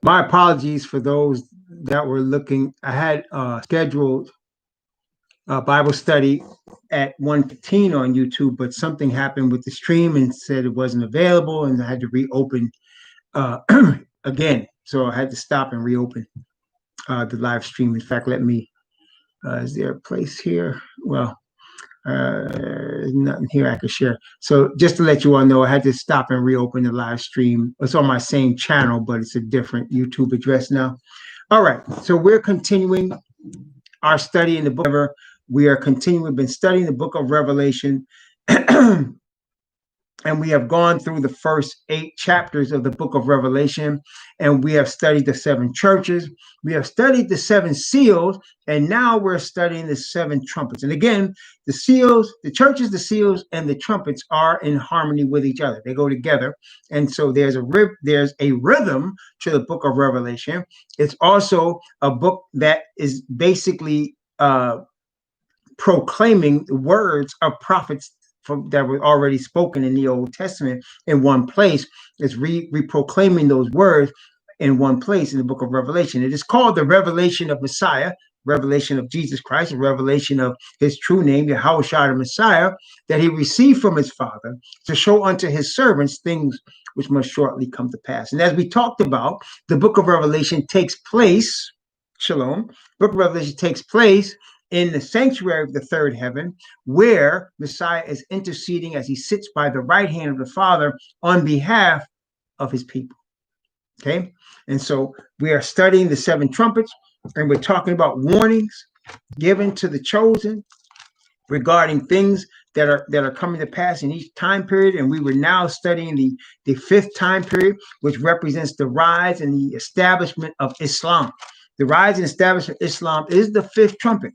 My apologies for those that were looking. I had scheduled a Bible study at 1:15 on YouTube, but something happened with the stream and said it wasn't available, and I had to reopen uh, again. So I had to stop and reopen the live stream. In fact, let me. Is there a place here? Well, nothing here I can share. So just to let you all know, I had to stop and reopen the live stream. It's on my same channel, but it's a different YouTube address now. All right. So we're continuing our study in the book. We are continuing. We've been studying the book of Revelation. And we have gone through the first 8 chapters of the book of Revelation, and we have studied the 7 churches. We have studied the 7 seals, and now we're studying the 7 trumpets. And again, the seals, the churches, the seals, and the trumpets are in harmony with each other. They go together, and so there's a rhythm to the book of Revelation. It's also a book that is basically proclaiming the words of prophets that were already spoken in the Old Testament in one place. It's re-proclaiming those words in one place in the book of Revelation. It is called the revelation of Messiah, revelation of Jesus Christ, a revelation of his true name, Yahushua the Messiah, that he received from his Father to show unto his servants things which must shortly come to pass. And as we talked about, the book of Revelation takes place, Shalom, book of Revelation takes place in the sanctuary of the third heaven, where Messiah is interceding as he sits by the right hand of the Father on behalf of his people. Okay, and so we are studying the 7 trumpets, and we're talking about warnings given to the chosen regarding things that are coming to pass in each time period. And we were now studying the 5th time period, which represents the rise and the establishment of Islam. The rise and establishment of Islam is the 5th trumpet.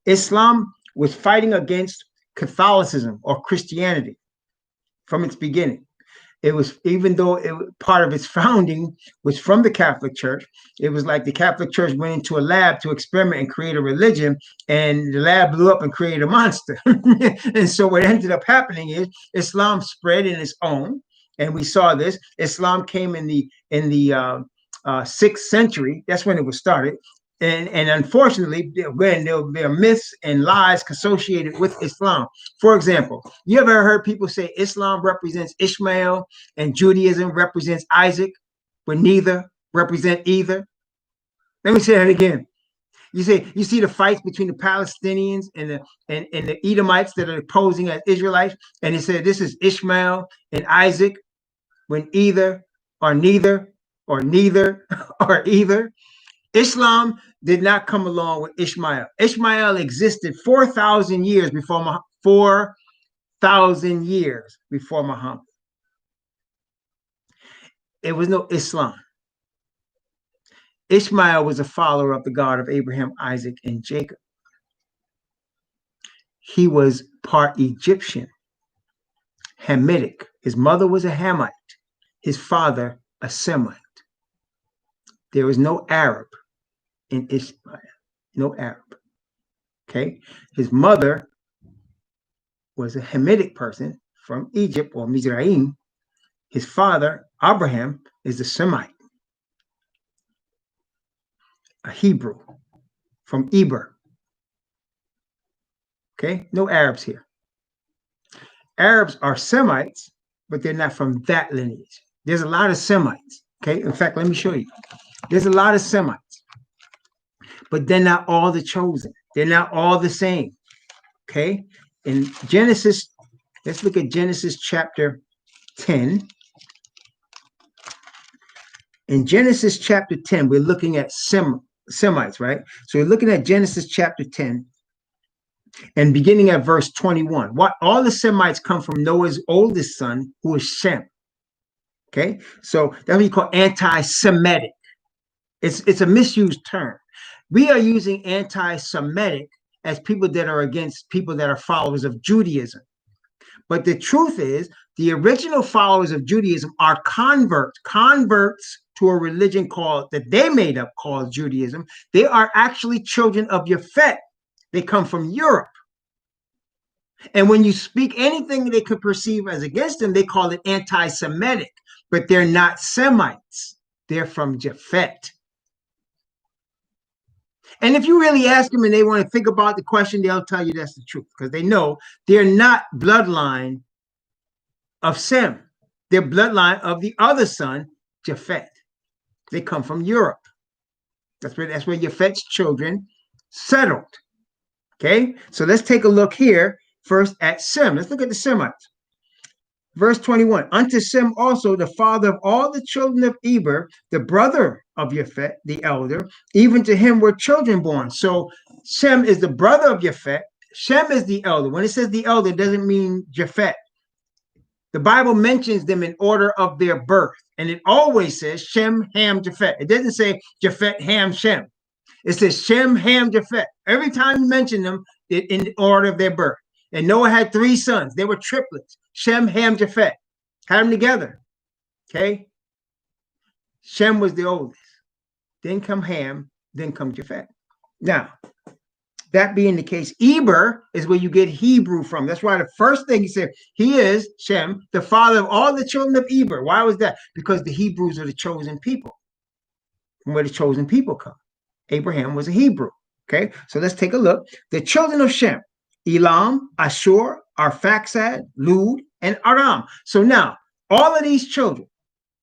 Islam was fighting against Catholicism or Christianity from its beginning. It was, even though part of its founding was from the Catholic Church, it was like the Catholic Church went into a lab to experiment and create a religion, and the lab blew up and created a monster. And so what ended up happening is Islam spread in its own, and we saw this. Islam came in the 6th century. That's when it was started. And unfortunately, when there are myths and lies associated with Islam. For example, you ever heard people say Islam represents Ishmael and Judaism represents Isaac, when neither represent either? Let me say that again. You see the fights between the Palestinians and the Edomites that are posing as Israelites, and they say this is Ishmael and Isaac, when either or neither or neither or either. Islam did not come along with Ishmael. Ishmael existed 4,000 years before Muhammad. 4,000 years before Muhammad. It was no Islam. Ishmael was a follower of the God of Abraham, Isaac, and Jacob. He was part Egyptian, Hamitic. His mother was a Hamite, his father a Semite. There was no Arab in Ishmael, no Arab. Okay, his mother was a Hamitic person from Egypt, or Mizraim. His father, Abraham, is a Semite, a Hebrew from Eber. Okay, no Arabs here. Arabs are Semites, but they're not from that lineage. There's a lot of Semites. Okay, in fact, let me show you. There's a lot of Semites, but they're not all the chosen. They're not all the same. Okay, in Genesis, let's look at Genesis chapter 10. In Genesis chapter 10, we're looking at Semites, right? So we're looking at Genesis chapter 10 and beginning at verse 21. All the Semites come from Noah's oldest son, who is Shem. Okay, so that's what you call anti-Semitic. It's a misused term. We are using anti-Semitic as people that are against people that are followers of Judaism. But the truth is, the original followers of Judaism are converts to a religion that they made up called Judaism. They are actually children of Yafet. They come from Europe. And when you speak anything they could perceive as against them, they call it anti-Semitic, but they're not Semites. They're from Japhet. And if you really ask them and they want to think about the question, they'll tell you that's the truth because they know they're not bloodline of Sem. They're bloodline of the other son, Japhet. They come from Europe. That's where Japhet's children settled. Okay, so let's take a look here first at Sem. Let's look at the Semites. Verse 21, unto Sem also, the father of all the children of Eber, the brother of Japhet, the elder, even to him were children born. So Sem is the brother of Japhet. Shem is the elder. When it says the elder, it doesn't mean Japhet. The Bible mentions them in order of their birth, and it always says Shem, Ham, Japhet. It doesn't say Japhet, Ham, Shem. It says Shem, Ham, Japhet. Every time you mention them, in order of their birth. And Noah had 3 sons. They were triplets. Shem, Ham, Japhet. Had them together. Okay? Shem was the oldest. Then come Ham. Then come Japhet. Now, that being the case, Eber is where you get Hebrew from. That's why the first thing he said, he is, Shem, the father of all the children of Eber. Why was that? Because the Hebrews are the chosen people. From where the chosen people come. Abraham was a Hebrew. Okay, so let's take a look. The children of Shem, Elam, Ashur, Arphaxad, Lud, and Aram. So now, all of these children,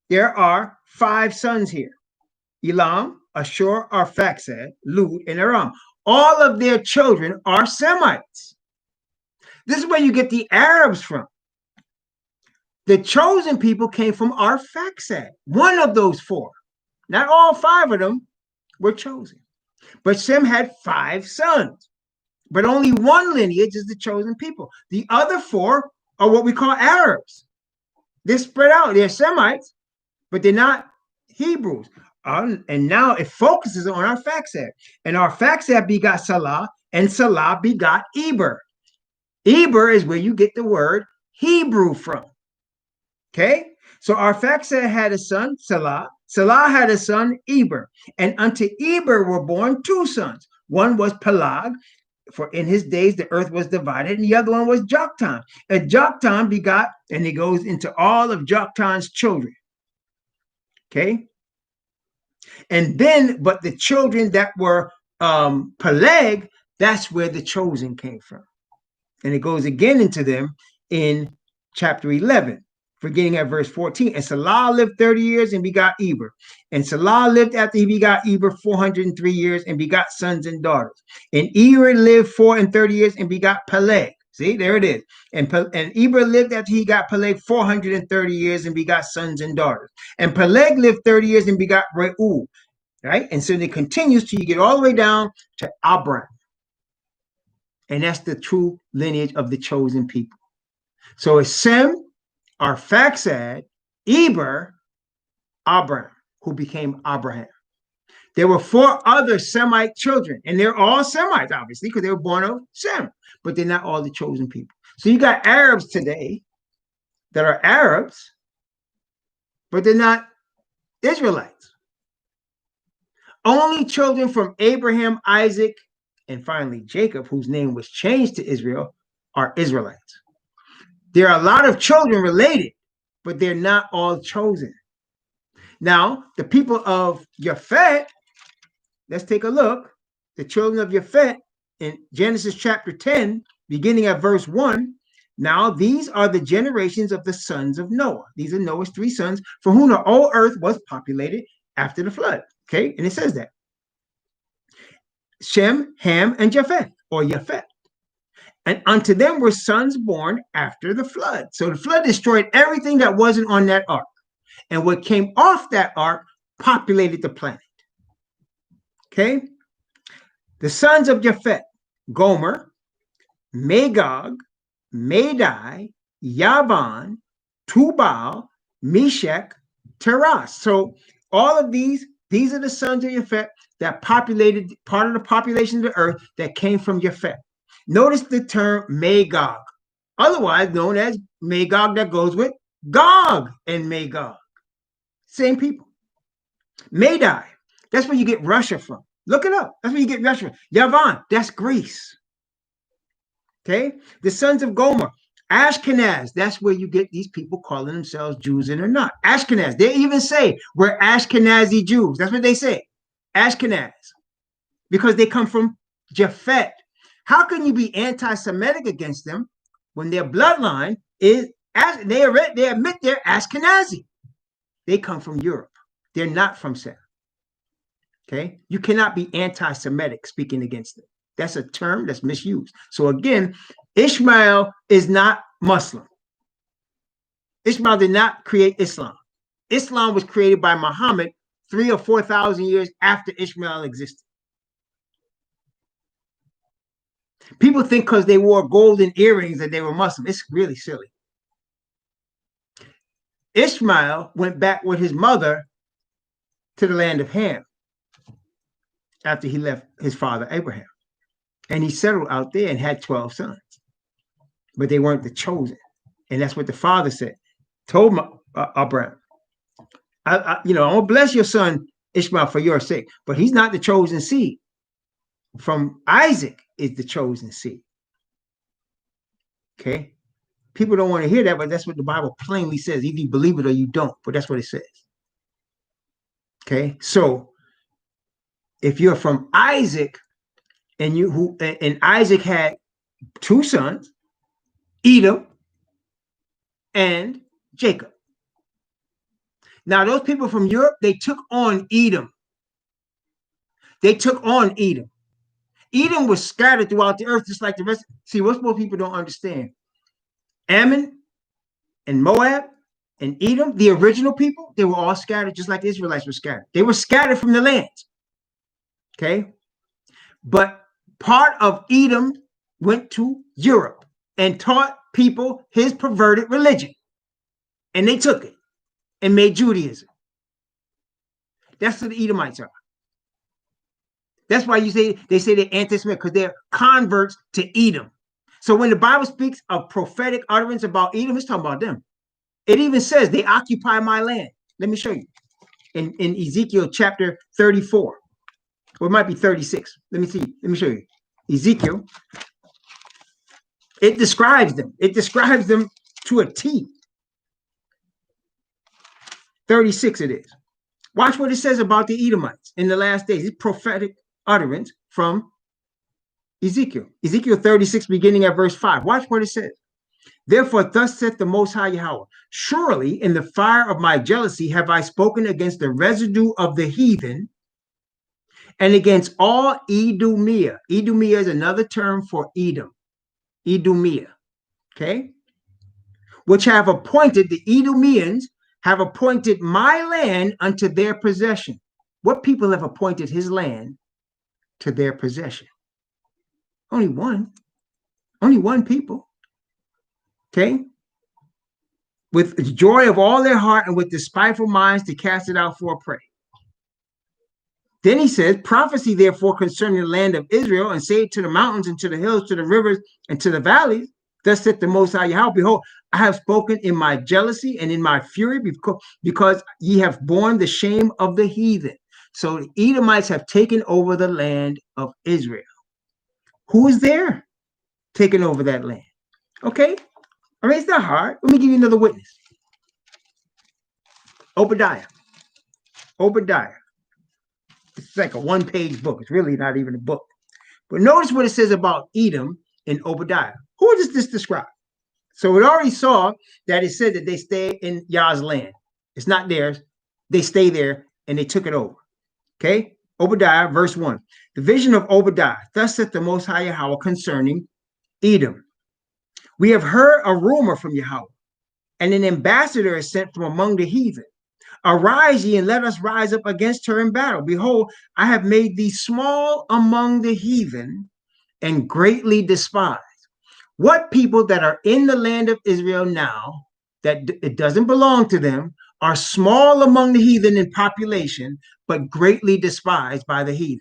there are 5 sons here. Elam, Ashur, Arphaxad, Lud, and Aram. All of their children are Semites. This is where you get the Arabs from. The chosen people came from Arphaxad, one of those 4. Not all 5 of them were chosen. But Sem had 5 sons. But only one lineage is the chosen people. The other 4 are what we call Arabs. They're spread out. They're Semites, but they're not Hebrews. And now it focuses on Arphaxad. And Arphaxad begot Salah, and Salah begot Eber. Eber is where you get the word Hebrew from. Okay? So Arphaxad had a son, Salah. Salah had a son, Eber. And unto Eber were born 2 sons. One was Pelag, for in his days the earth was divided, and the other one was Joktan. And Joktan begot, and he goes into all of Joktan's children. Okay? And then, but the children that were Peleg, that's where the chosen came from. And it goes again into them in chapter 11, beginning at verse 14. And Salah lived 30 years and begot Eber. And Salah lived after he begot Eber 403 years and begot sons and daughters. And Eber lived 34 years and begot Peleg. See, there it is. And Eber lived after he got Peleg 430 years and begot sons and daughters. And Peleg lived 30 years and begot Reu. Right? And so it continues till you get all the way down to Abram. And that's the true lineage of the chosen people. So it's Sem, Arphaxad, Eber, Abram, who became Abraham. There were 4 other Semite children, and they're all Semites, obviously, because they were born of Sem, but they're not all the chosen people. So you got Arabs today that are Arabs, but they're not Israelites. Only children from Abraham, Isaac, and finally Jacob, whose name was changed to Israel, are Israelites. There are a lot of children related, but they're not all chosen. Now, the people of Japhet, let's take a look. The children of Japhet in Genesis chapter 10, beginning at verse 1. Now, these are the generations of the sons of Noah. These are Noah's 3 sons, for whom the whole earth was populated after the flood. Okay, and it says that. Shem, Ham, and Japheth, or Japhet. And unto them were sons born after the flood. So the flood destroyed everything that wasn't on that ark. And what came off that ark populated the planet. Okay? The sons of Japhet, Gomer, Magog, Madai, Yavan, Tubal, Meshach, Teras. So all of these are the sons of Japhet that populated part of the population of the earth that came from Japhet. Notice the term Magog, otherwise known as Magog, that goes with Gog and Magog. Same people. Madai, that's where you get Russia from. Look it up. That's where you get Russia from. Yavan, that's Greece. Okay? The sons of Gomer, Ashkenaz, that's where you get these people calling themselves Jews and they're not. Ashkenaz, they even say we're Ashkenazi Jews. That's what they say. Ashkenaz, because they come from Japhet. How can you be anti-Semitic against them when their bloodline is, they admit they're Ashkenazi? They come from Europe. They're not from Sam. Okay? You cannot be anti-Semitic speaking against them. That's a term that's misused. So again, Ishmael is not Muslim. Ishmael did not create Islam. Islam was created by Muhammad 3,000 or 4,000 years after Ishmael existed. People think because they wore golden earrings that they were Muslim. It's really silly. Ishmael went back with his mother to the land of Ham after he left his father Abraham. And he settled out there and had 12 sons. But they weren't the chosen. And that's what the father said. Told Abraham, I'm going to bless your son Ishmael for your sake. But he's not the chosen seed. From Isaac is the chosen seed. Okay? People don't want to hear that, but that's what the Bible plainly says. Either you believe it or you don't. But that's what it says. Okay? So if you're from Isaac, and Isaac had two sons, Edom and Jacob. Now, those people from Europe, they took on Edom. They took on Edom. Edom was scattered throughout the earth, just like the rest. See, what most people don't understand. Ammon and Moab and Edom, the original people, they were all scattered, just like the Israelites were scattered. They were scattered from the land. Okay? But part of Edom went to Europe and taught people his perverted religion. And they took it and made Judaism. That's what the Edomites are. That's why they say they're anti-Semitic, because they're converts to Edom. So when the Bible speaks of prophetic utterance about Edom, it's talking about them. It even says they occupy my land. Let me show you. In Ezekiel chapter 34. Or it might be 36. Let me see. Let me show you. Ezekiel. It describes them. It describes them to a T. 36 it is. Watch what it says about the Edomites in the last days. It's prophetic utterance from Ezekiel. Ezekiel 36, beginning at verse 5. Watch what it says. Therefore, thus saith the Most High Yahweh, surely in the fire of my jealousy have I spoken against the residue of the heathen and against all Idumea. Idumea is another term for Edom. Idumea. Okay? Which have appointed, the Edomians have appointed my land unto their possession. What people have appointed his land to their possession? Only one. Only one people. Okay? With the joy of all their heart and with despiteful minds to cast it out for a prey. Then he says, prophecy therefore concerning the land of Israel, and say it to the mountains and to the hills, to the rivers and to the valleys. Thus saith the Most High Yahweh, behold, I have spoken in my jealousy and in my fury, because ye have borne the shame of the heathen. So the Edomites have taken over the land of Israel. Who is there taking over that land? Okay? I mean, it's not hard. Let me give you another witness. Obadiah. Obadiah. It's like a one-page book. It's really not even a book. But notice what it says about Edom in Obadiah. Who does this describe? So we already saw that it said that they stay in Yah's land. It's not theirs. They stay there and they took it over. Okay? Obadiah, verse 1. The vision of Obadiah. Thus saith the Most High Yahweh concerning Edom. We have heard a rumor from Yahweh, and an ambassador is sent from among the heathen. Arise ye and let us rise up against her in battle. Behold, I have made thee small among the heathen and greatly despised. What people that are in the land of Israel now, that it doesn't belong to them, are small among the heathen in population, but greatly despised by the heathen.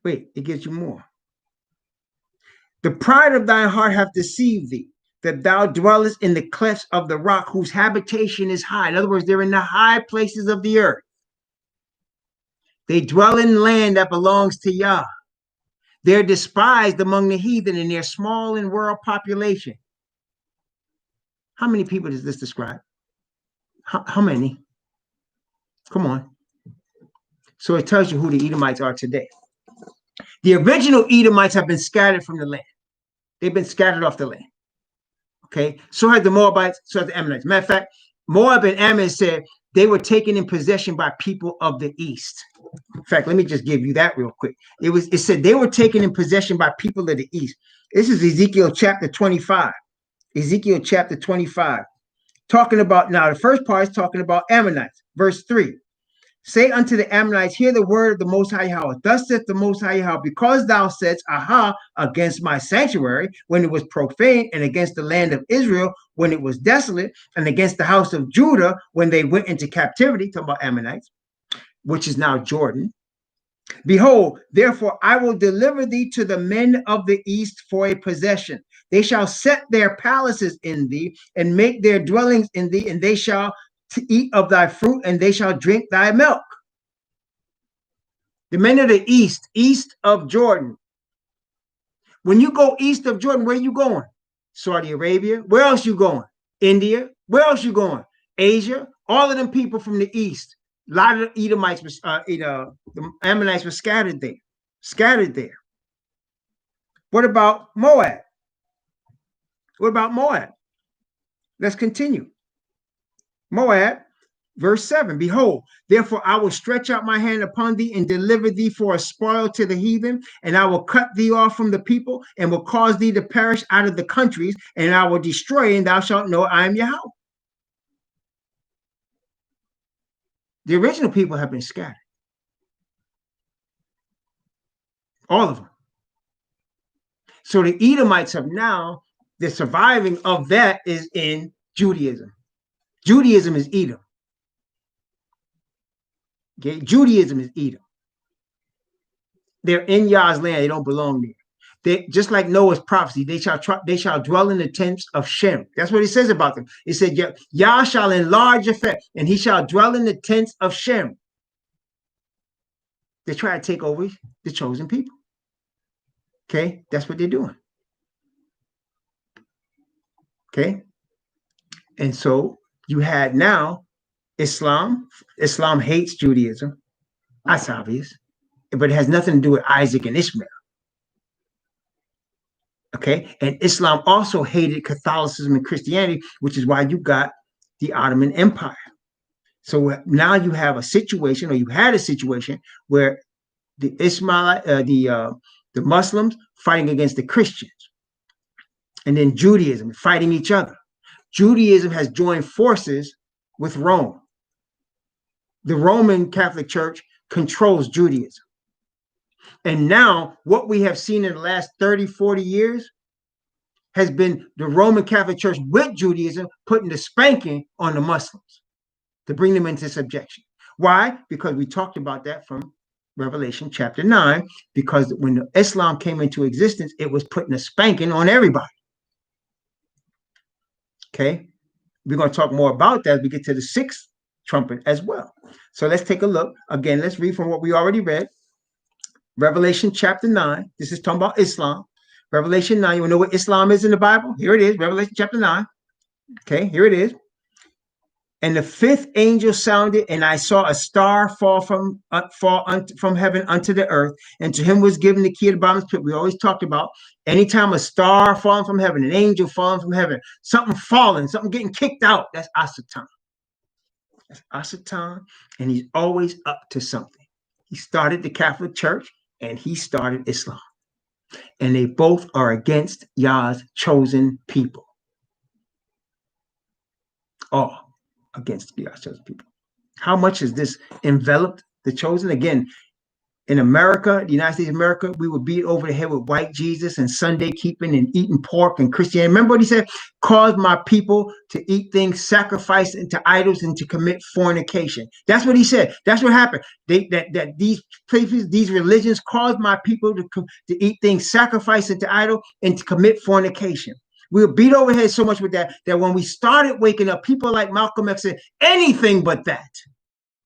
Wait, it gives you more. The pride of thy heart hath deceived thee, that thou dwellest in the clefts of the rock, whose habitation is high. In other words, they're in the high places of the earth. They dwell in land that belongs to Yah. They're despised among the heathen in their small and rural population. How many people does this describe? How many? Come on. So it tells you who the Edomites are today. The original Edomites have been scattered from the land. They've been scattered off the land. Okay. So have the Moabites, so have the Ammonites. Matter of fact, Moab and Ammon said they were taken in possession by people of the east. In fact, let me just give you that real quick. It said they were taken in possession by people of the east. This is Ezekiel chapter 25. Ezekiel chapter 25. Talking about, now the first part is talking about Ammonites. Verse 3. Say unto the Ammonites, hear the word of the Most High Yahweh. Thus saith the Most High Yahweh, because thou saidst, aha, against my sanctuary, when it was profaned, and against the land of Israel, when it was desolate, and against the house of Judah, when they went into captivity, talking about Ammonites, which is now Jordan. Behold, therefore I will deliver thee to the men of the east for a possession. They shall set their palaces in thee, and make their dwellings in thee, and they shall eat of thy fruit, and they shall drink thy milk. The men of the east of Jordan. When you go east of Jordan, where are you going? Saudi Arabia. Where else you going? India. Where else you going? Asia. All of them people from the east. A lot of the Edomites, the Ammonites were scattered there. Scattered there. What about Moab? What about Moab? Let's continue. Moab, verse 7. Behold, therefore I will stretch out my hand upon thee and deliver thee for a spoil to the heathen, and I will cut thee off from the people, and will cause thee to perish out of the countries, and I will destroy, and thou shalt know I am Yahweh. The original people have been scattered. All of them. So the Edomites have now, the surviving of that is in Judaism. Judaism is Edom. Okay, Judaism is Edom. They're in Yah's land. They don't belong there. They, just like Noah's prophecy, they shall dwell in the tents of Shem. That's what it says about them. It said, Yah shall enlarge effect, and he shall dwell in the tents of Shem. They try to take over the chosen people. Okay, that's what they're doing. Okay, and so you had now Islam. Islam hates Judaism. That's obvious, but it has nothing to do with Isaac and Ishmael. Okay, and Islam also hated Catholicism and Christianity, which is why you got the Ottoman Empire. So now you have a situation, or you had a situation, where the the Muslims fighting against the Christians, and then Judaism fighting each other. Judaism has joined forces with Rome. The Roman Catholic Church controls Judaism. And now what we have seen in the last 30, 40 years has been the Roman Catholic Church with Judaism putting the spanking on the Muslims to bring them into subjection. Why? Because we talked about that from Revelation chapter 9, because when Islam came into existence, it was putting a spanking on everybody. Okay, we're going to talk more about that as we get to the 6th trumpet as well. So let's take a look. Again, let's read from what we already read. Revelation chapter 9. This is talking about Islam. Revelation 9. You want to know what Islam is in the Bible? Here it is. Revelation chapter 9. Okay, here it is. And the 5th angel sounded, and I saw a star fall from heaven unto the earth, and to him was given the key of the bottomless pit. We always talked about anytime a star falling from heaven, an angel falling from heaven, something falling, something getting kicked out. That's Asatan. That's Asatan, and he's always up to something. He started the Catholic Church, and he started Islam. And they both are against Yah's chosen people. All against Yah's chosen people. How much has this enveloped the chosen? Again, in America, the United States of America, we were beat over the head with white Jesus and Sunday keeping and eating pork and Christianity. Remember what he said? Cause my people to eat things sacrificed into idols and to commit fornication. That's what he said. That's what happened. These places, these religions caused my people to eat things sacrificed into idol and to commit fornication. We were beat over the head so much with that when we started waking up, people like Malcolm X said anything but that.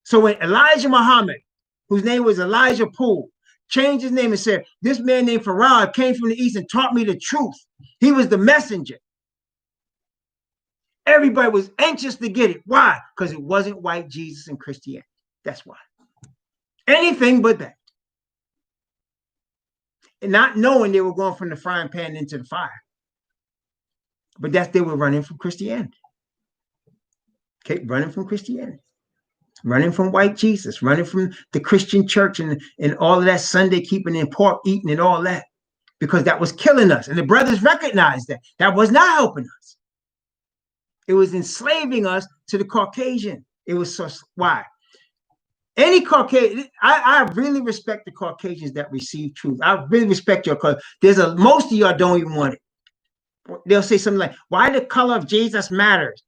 So when Elijah Muhammad, whose name was Elijah Poole, changed his name and said, this man named Farad came from the East and taught me the truth. He was the messenger. Everybody was anxious to get it. Why? Because it wasn't white Jesus and Christianity. That's why. Anything but that. And not knowing they were going from the frying pan into the fire. But that's, they were running from Christianity. Okay, running from Christianity. Running from white Jesus, running from the Christian church and all of that Sunday keeping and pork eating and all that, because that was killing us. And the brothers recognized that. That was not helping us. It was enslaving us to the Caucasian. It was so, why? Any Caucasian, I really respect the Caucasians that receive truth. I really respect you, because most of y'all don't even want it. They'll say something like, why the color of Jesus matters?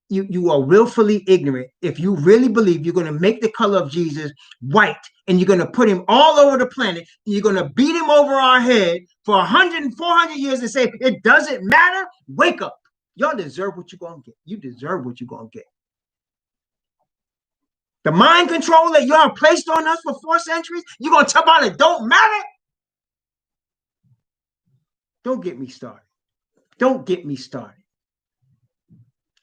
You are willfully ignorant if you really believe you're going to make the color of Jesus white and you're going to put him all over the planet and you're going to beat him over our head for 100 and 400 years and say it doesn't matter. Wake up. Y'all deserve what you're going to get. You deserve what you're going to get. The mind control that y'all placed on us for 4 centuries, you're going to tell about it don't matter? Don't get me started. Don't get me started.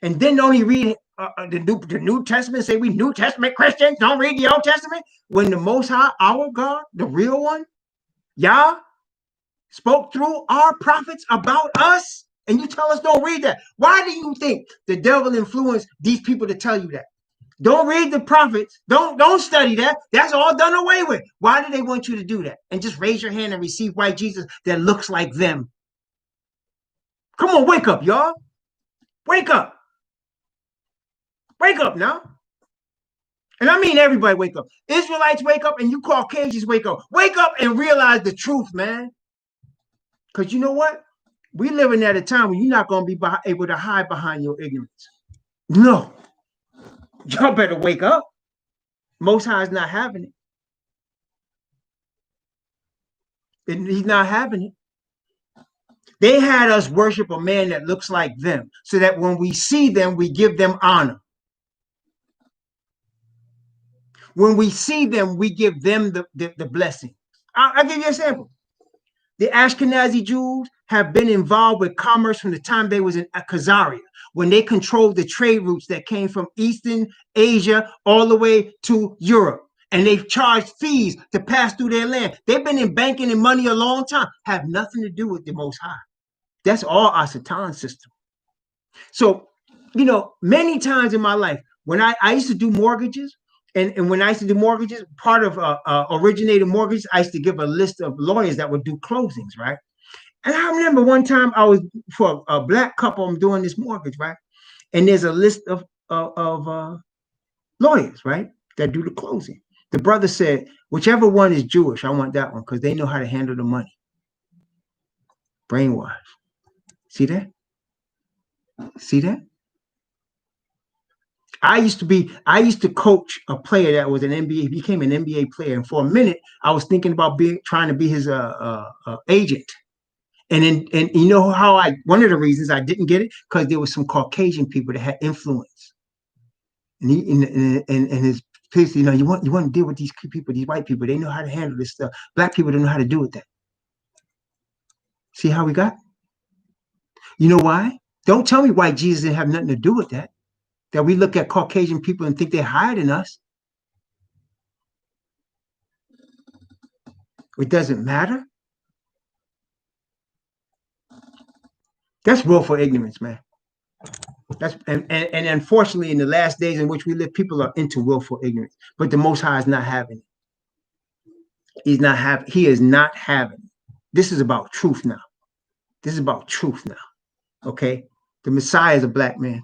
And then only read the New Testament, say we New Testament Christians, don't read the Old Testament, when the Most High, our God, the real one, Yah, spoke through our prophets about us, and you tell us don't read that. Why do you think the devil influenced these people to tell you that? Don't read the prophets. Don't study that. That's all done away with. Why do they want you to do that? And just raise your hand and receive white Jesus that looks like them. Come on, wake up, y'all. Wake up. Wake up now. And I mean everybody wake up. Israelites wake up and you Caucasians wake up. Wake up and realize the truth, man. Because you know what? We living at a time when you're not going to be able to hide behind your ignorance. No. Y'all better wake up. Most High is not having it. He's not having it. They had us worship a man that looks like them so that when we see them, we give them honor. When we see them, we give them the blessing. I'll give you an example. The Ashkenazi Jews have been involved with commerce from the time they was in Khazaria, when they controlled the trade routes that came from Eastern Asia all the way to Europe. And they've charged fees to pass through their land. They've been in banking and money a long time. Have nothing to do with the Most High. That's all our Satan system. So, you know, many times in my life, when I used to do mortgages, and when I used to do mortgages, part of originated mortgages, I used to give a list of lawyers that would do closings, right? And I remember one time I was, for a black couple, I'm doing this mortgage, right? And there's a list of lawyers, right, that do the closing. The brother said, whichever one is Jewish, I want that one because they know how to handle the money. Brainwash. See that? See that? I used to coach a player that was an NBA, he became an NBA player. And for a minute, I was thinking about trying to be his agent. And you know how one of the reasons I didn't get it, because there was some Caucasian people that had influence. And he and his piece, you know, you want to deal with these people, these white people, they know how to handle this stuff. Black people don't know how to do with that. See how we got? You know why? Don't tell me white Jesus didn't have nothing to do with that. That we look at Caucasian people and think they're higher than us. It doesn't matter. That's willful ignorance, man. That's and unfortunately, in the last days in which we live, people are into willful ignorance. But the Most High is not having it. He is not having it. This is about truth now. This is about truth now. Okay? The Messiah is a black man.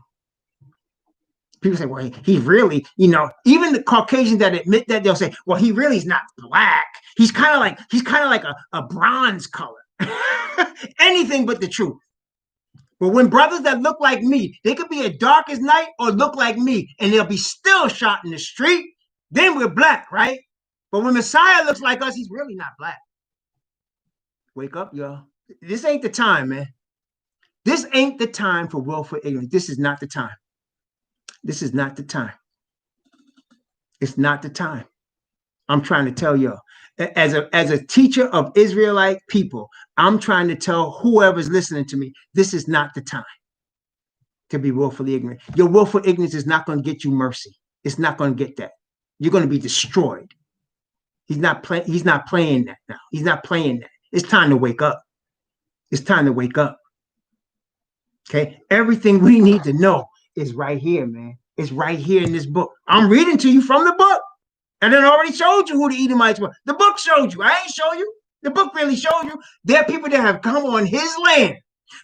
People say, well, he really, you know, even the Caucasians that admit that, they'll say, well, he really is not black. He's kind of like a bronze color. Anything but the truth. But when brothers that look like me, they could be as dark as night or look like me, and they'll be still shot in the street, then we're black, right? But when Messiah looks like us, he's really not black. Wake up, y'all. This ain't the time, man. This ain't the time for willful ignorance. This is not the time. This is not the time. It's not the time. I'm trying to tell y'all. As a teacher of Israelite people, I'm trying to tell whoever's listening to me, this is not the time to be willfully ignorant. Your willful ignorance is not going to get you mercy. It's not going to get that. You're going to be destroyed. He's not playing that now. He's not playing that. It's time to wake up. It's time to wake up. Okay? Everything we need to know is right here, man. It's right here in this book. I'm reading to you from the book. And then I already showed you who the Edomites were. The book showed you. I ain't show you. The book really showed you. There are people that have come on his land.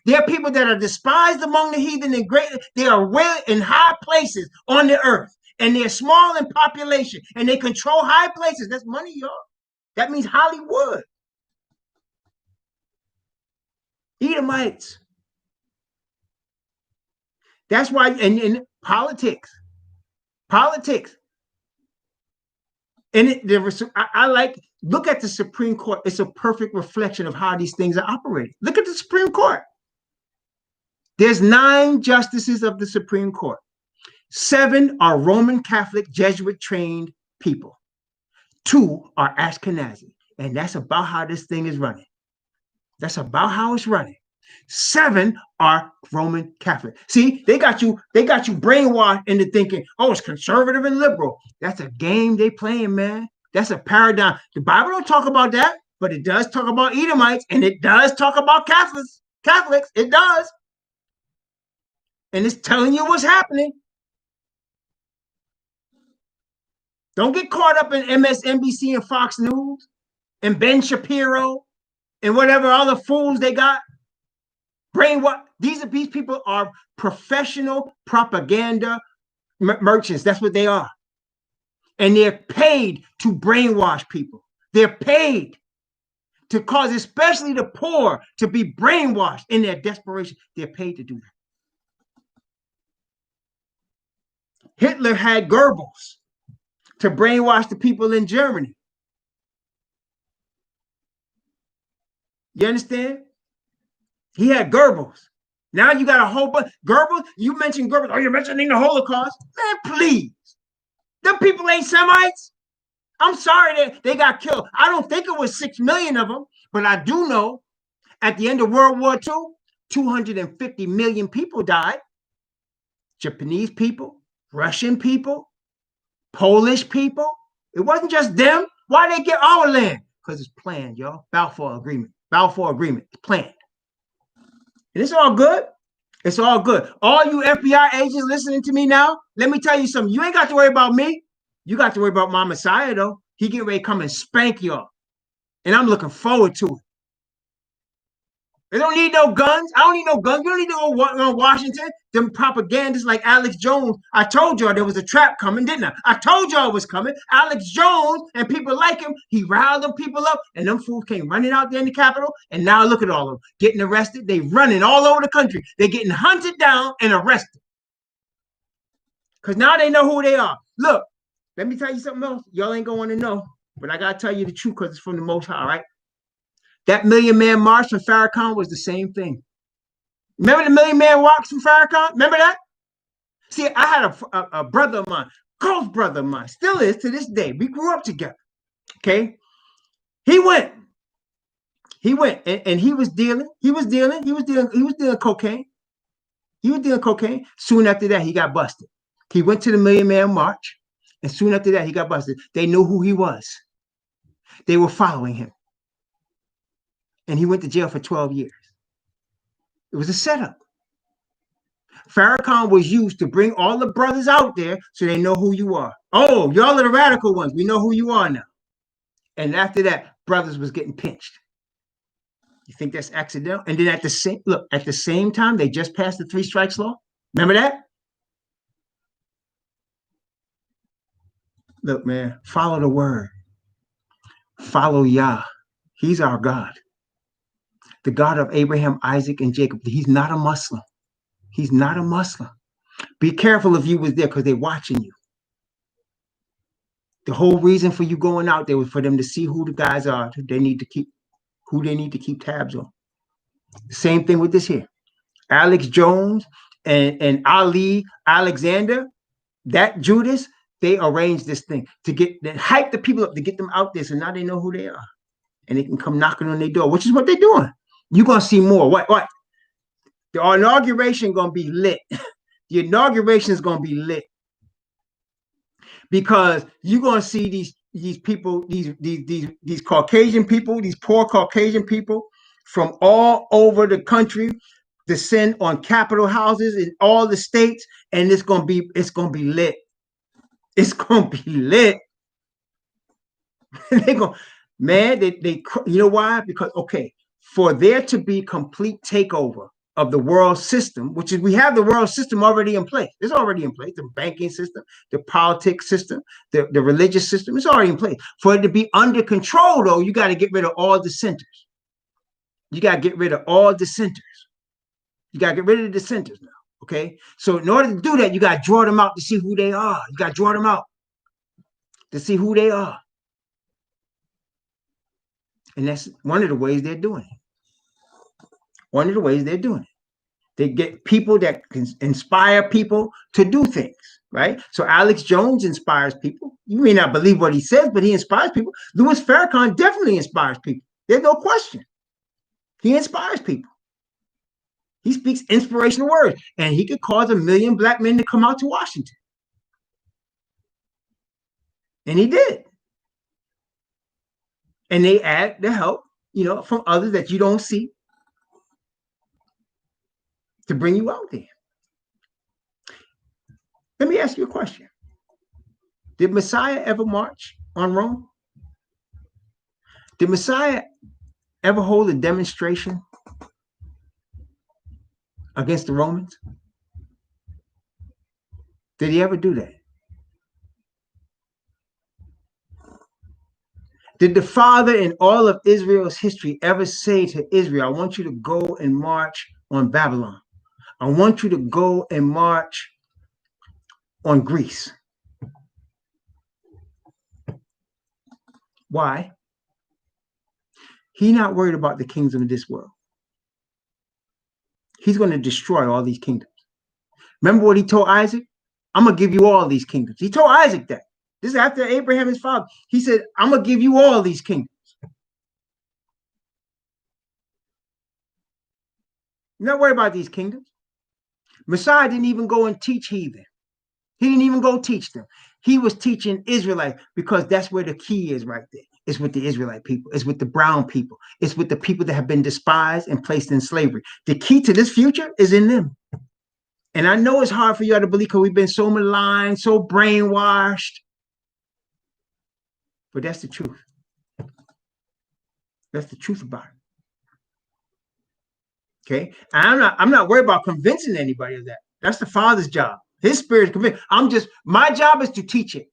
There are people that are despised among the heathen and great. They are well in high places on the earth. And they're small in population. And they control high places. That's money, y'all. That means Hollywood. Edomites. That's why, in politics. And I like, look at the Supreme Court. It's a perfect reflection of how these things are operating. Look at the Supreme Court. There's 9 justices of the Supreme Court. 7 are Roman Catholic Jesuit trained people. 2 are Ashkenazi. And that's about how this thing is running. That's about how it's running. 7 are Roman Catholic. See, they got you brainwashed into thinking, oh, it's conservative and liberal. That's a game they playing, man. That's a paradigm. The Bible don't talk about that, but it does talk about Edomites, and it does talk about Catholics. It does. And it's telling you what's happening. Don't get caught up in MSNBC and Fox News and Ben Shapiro and whatever other fools they got. These people are professional propaganda merchants. That's what they are. And they're paid to brainwash people. They're paid to cause especially the poor to be brainwashed in their desperation. They're paid to do that. Hitler had Goebbels to brainwash the people in Germany. You understand? He had Goebbels. Now you got a whole bunch. Goebbels, you mentioned Goebbels. Oh, you're mentioning the Holocaust? Man, please. Them people ain't Semites. I'm sorry that they got killed. I don't think it was 6 million of them, but I do know at the end of World War II, 250 million people died. Japanese people, Russian people, Polish people. It wasn't just them. Why they get our land? Because it's planned, y'all. Balfour Agreement. It's planned. And it's all good. It's all good. All you FBI agents listening to me now, let me tell you something. You ain't got to worry about me. You got to worry about my Messiah, though. He getting ready to come and spank y'all. And I'm looking forward to it. They don't need no guns. I don't need no guns. You don't need to go Washington. Them propagandists like Alex Jones. I told y'all there was a trap coming, didn't I? I told y'all it was coming. Alex Jones and people like him, he riled them people up, and them fools came running out there in the Capitol, and now look at all of them getting arrested. They running all over the country. They're getting hunted down and arrested. Because now they know who they are. Look, let me tell you something else. Y'all ain't going to want to know, but I got to tell you the truth because it's from the Most High, all right? That Million Man March from Farrakhan was the same thing. Remember the Million Man March from Farrakhan? Remember that? See, I had a brother of mine, close brother of mine, still is to this day. We grew up together. Okay? He went and he was dealing cocaine. He was dealing cocaine. Soon after that, he got busted. He went to the Million Man March, and soon after that, he got busted. They knew who he was. They were following him. And he went to jail for 12 years. It was a setup. Farrakhan was used to bring all the brothers out there so they know who you are. Oh, y'all are the radical ones. We know who you are now. And after that, brothers was getting pinched. You think that's accidental? And then at the same time, they just passed the 3 strikes law. Remember that? Look, man, follow the word. Follow Yah. He's our God. The God of Abraham, Isaac, and Jacob. He's not a Muslim. He's not a Muslim. Be careful if you was there because they're watching you. The whole reason for you going out there was for them to see who the guys are who they need to keep tabs on. The same thing with this here. Alex Jones and Ali Alexander, that Judas, they arrange this thing to hype the people up, to get them out there, so now they know who they are, and they can come knocking on their door, which is what they're doing. You're gonna see more. What? The inauguration gonna be lit. The inauguration is gonna be lit because you're gonna see these people, these Caucasian people, these poor Caucasian people from all over the country descend on Capitol houses in all the states, and it's gonna be lit. It's gonna be lit. They go, man. You know why? Because okay, for there to be complete takeover of the world system, which is we have the world system already in place. It's already in place. The banking system, the politics system, the religious system, it's already in place. For it to be under control, though, you got to get rid of all dissenters. You got to get rid of all dissenters. You got to get rid of the dissenters now. Okay. So in order to do that, you got to draw them out to see who they are. You got to draw them out to see who they are. And that's one of the ways they're doing it. One of the ways they're doing it. They get people that can inspire people to do things, right? So Alex Jones inspires people. You may not believe what he says, but he inspires people. Louis Farrakhan definitely inspires people. There's no question. He inspires people. He speaks inspirational words, and he could cause 1 million black men to come out to Washington. And he did. And they add the help, from others that you don't see to bring you out there. Let me ask you a question. Did Messiah ever march on Rome? Did Messiah ever hold a demonstration against the Romans? Did he ever do that? Did the Father in all of Israel's history ever say to Israel, I want you to go and march on Babylon. I want you to go and march on Greece. Why? He's not worried about the kingdoms of this world. He's going to destroy all these kingdoms. Remember what he told Isaac? I'm going to give you all these kingdoms. He told Isaac that. This is after Abraham, his father. He said, I'm going to give you all these kingdoms. You're not worried about these kingdoms. Messiah didn't even go and teach heathen. He didn't even go teach them. He was teaching Israelites because that's where the key is right there. It's with the Israelite people. It's with the brown people. It's with the people that have been despised and placed in slavery. The key to this future is in them. And I know it's hard for y'all to believe because we've been so maligned, so brainwashed. But that's the truth. That's the truth about it. Okay. And I'm not worried about convincing anybody of that. That's the Father's job. His spirit is convinced. My job is to teach it.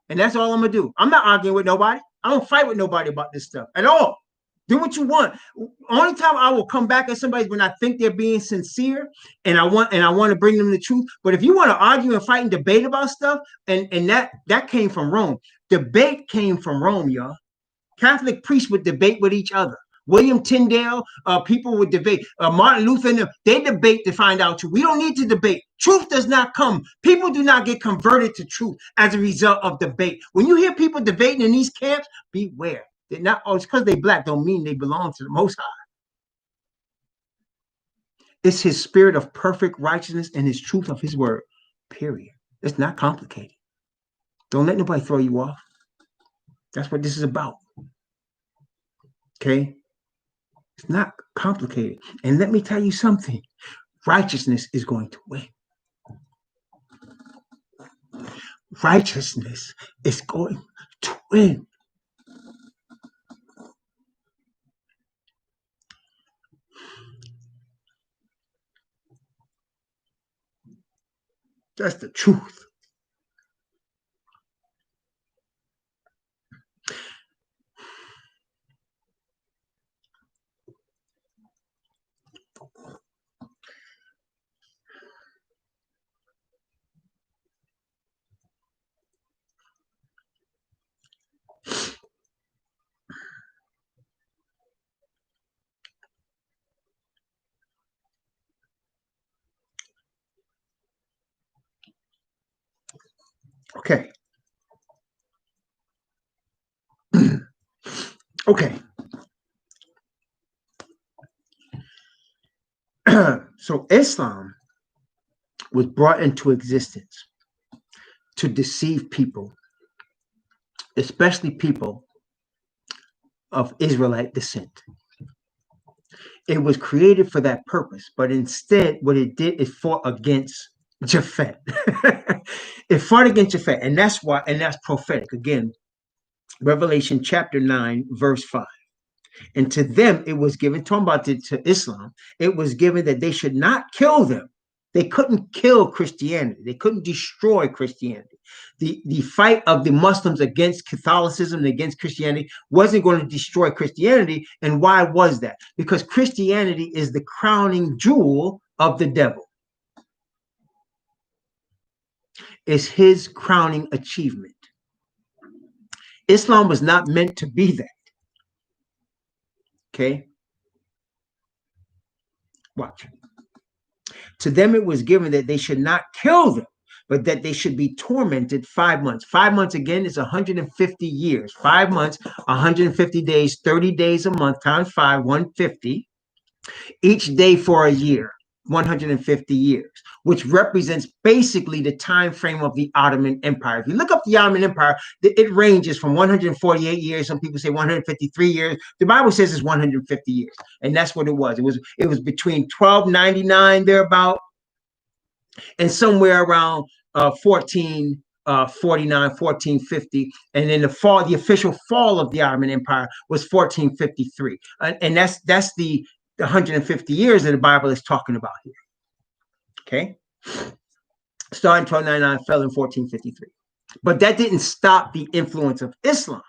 And that's all I'm gonna do. I'm not arguing with nobody. I don't fight with nobody about this stuff at all. Do what you want. Only time I will come back at somebody is when I think they're being sincere and I want to bring them the truth. But if you want to argue and fight and debate about stuff, and that came from Rome. Debate came from Rome, y'all. Catholic priests would debate with each other. William Tyndale, people would debate. Martin Luther and them, they debate to find out truth. We don't need to debate. Truth does not come. People do not get converted to truth as a result of debate. When you hear people debating in these camps, beware. They're not, it's because they're black don't mean they belong to the Most High. It's his spirit of perfect righteousness and his truth of his word, period. It's not complicated. Don't let nobody throw you off. That's what this is about. Okay? It's not complicated. And let me tell you something. Righteousness is going to win. Righteousness is going to win. That's the truth. Okay. Okay. So Islam was brought into existence to deceive people, especially people of Israelite descent. It was created for that purpose, but instead, what it did, it fought against Japhet. It fought against Japhet, and that's why, and that's prophetic. Again, Revelation chapter 9, verse 5. And to them it was given, talking about to Islam, it was given that they should not kill them. They couldn't kill Christianity. They couldn't destroy Christianity. The fight of the Muslims against Catholicism and against Christianity wasn't going to destroy Christianity. And why was that? Because Christianity is the crowning jewel of the devil. It's his crowning achievement. Islam was not meant to be that. Okay? Watch. To them it was given that they should not kill them, but that they should be tormented 5 months. 5 months, again, is 150 years. 5 months, 150 days, 30 days a month, times 5, 150. Each day for a year, 150 years, which represents basically the time frame of the Ottoman Empire. If you look up the Ottoman Empire, it ranges from 148 years. Some people say 153 years. The Bible says it's 150 years, and that's what it was. It was between 1299 thereabout and somewhere around 1449, 1450, and then the official fall of the Ottoman Empire was 1453, and that's the 150 years that the Bible is talking about here. Okay, starting 1299, fell in 1453, but that didn't stop the influence of Islam.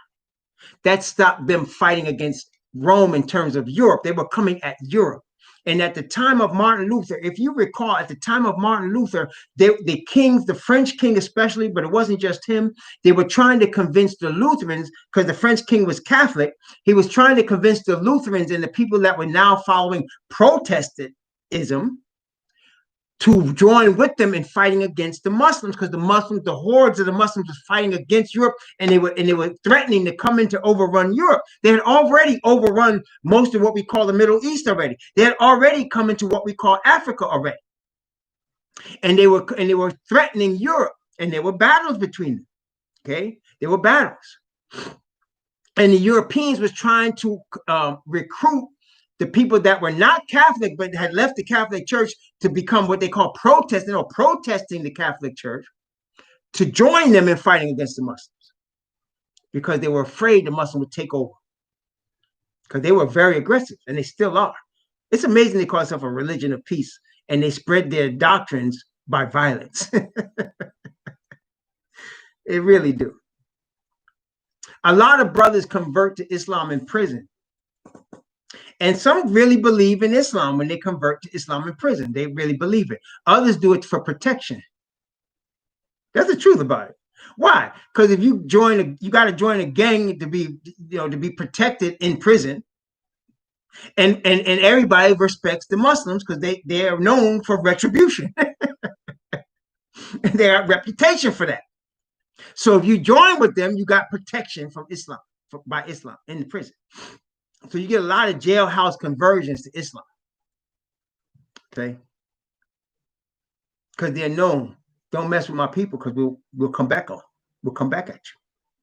That stopped them fighting against Rome in terms of Europe. They were coming at Europe. And at the time of Martin Luther, if you recall, at the time of Martin Luther, the kings, the French king especially, but it wasn't just him, they were trying to convince the Lutherans, because the French king was Catholic, he was trying to convince the Lutherans and the people that were now following Protestantism to join with them in fighting against the Muslims, because the hordes of the Muslims was fighting against Europe, and they were threatening to come in to overrun Europe. They had already overrun most of what we call the Middle East already. They had already come into what we call Africa already, and they were threatening Europe, and there were battles between them. Okay, there were battles, and the Europeans was trying to recruit the people that were not Catholic but had left the Catholic Church to become what they call Protestant, or protesting the Catholic Church, to join them in fighting against the Muslims, because they were afraid the Muslims would take over, because they were very aggressive, and they still are. It's amazing they call themselves a religion of peace, and they spread their doctrines by violence. They really do. A lot of brothers convert to Islam in prison. And some really believe in Islam when they convert to Islam in prison. They really believe it. Others do it for protection. That's the truth about it. Why? Because if you got to join a gang to be protected in prison. And everybody respects the Muslims because they are known for retribution. They have a reputation for that. So if you join with them, you got protection from Islam, by Islam in the prison. So you get a lot of jailhouse conversions to Islam. Okay. Because they're known. Don't mess with my people, because we'll come back on. We'll come back at you.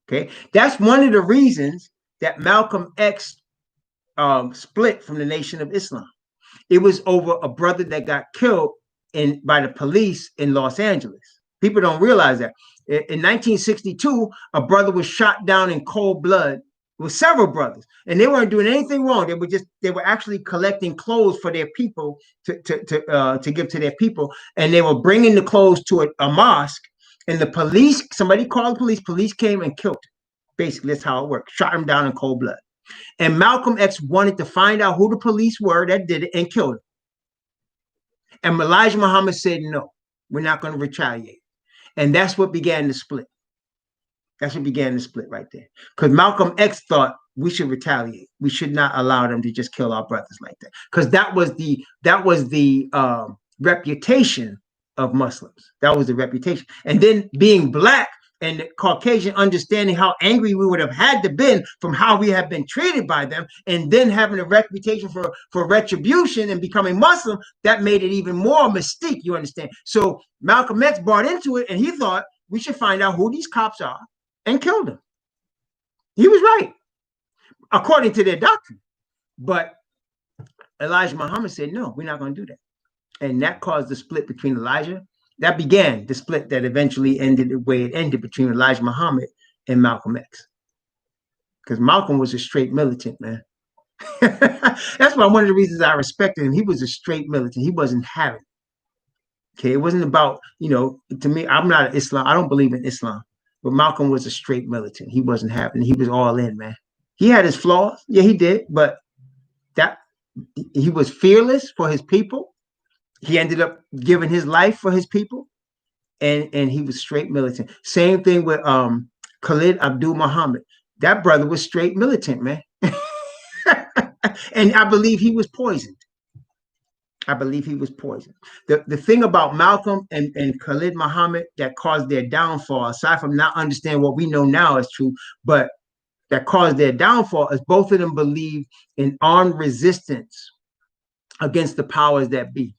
Okay. That's one of the reasons that Malcolm X split from the Nation of Islam. It was over a brother that got killed by the police in Los Angeles. People don't realize that. In 1962, a brother was shot down in cold blood with several brothers, and they weren't doing anything wrong. They were actually collecting clothes for their people to give to their people, and they were bringing the clothes to a mosque. And the police, somebody called the police came and killed him. Basically, that's how it worked. Shot him down in cold blood. And Malcolm X wanted to find out who the police were that did it and killed him. And Elijah Muhammad said, no, we're not going to retaliate. And that's what began the split. That's what began the split right there. Because Malcolm X thought we should retaliate. We should not allow them to just kill our brothers like that. Because that was the reputation of Muslims. That was the reputation. And then being black, and the Caucasian understanding how angry we would have had to been from how we have been treated by them, and then having a reputation for retribution and becoming Muslim, that made it even more mystique, you understand? So Malcolm X bought into it, and he thought we should find out who these cops are and kill them. He was right, according to their doctrine. But Elijah Muhammad said, no, we're not going to do that. And that caused the split between Elijah. That began the split that eventually ended the way it ended between Elijah Muhammad and Malcolm X. Because Malcolm was a straight militant, man. That's why one of the reasons I respected him. He was a straight militant. He wasn't having. Okay, it wasn't about, to me, I'm not Islam. I don't believe in Islam. But Malcolm was a straight militant. He wasn't having. He was all in, man. He had his flaws. Yeah, he did. But that he was fearless for his people. He ended up giving his life for his people. And he was straight militant. Same thing with Khalid Abdul Muhammad. That brother was straight militant, man. And I believe he was poisoned. The thing about Malcolm and Khalid Muhammad that caused their downfall, aside from not understanding what we know now is true, but that caused their downfall, is both of them believed in armed resistance against the powers that be.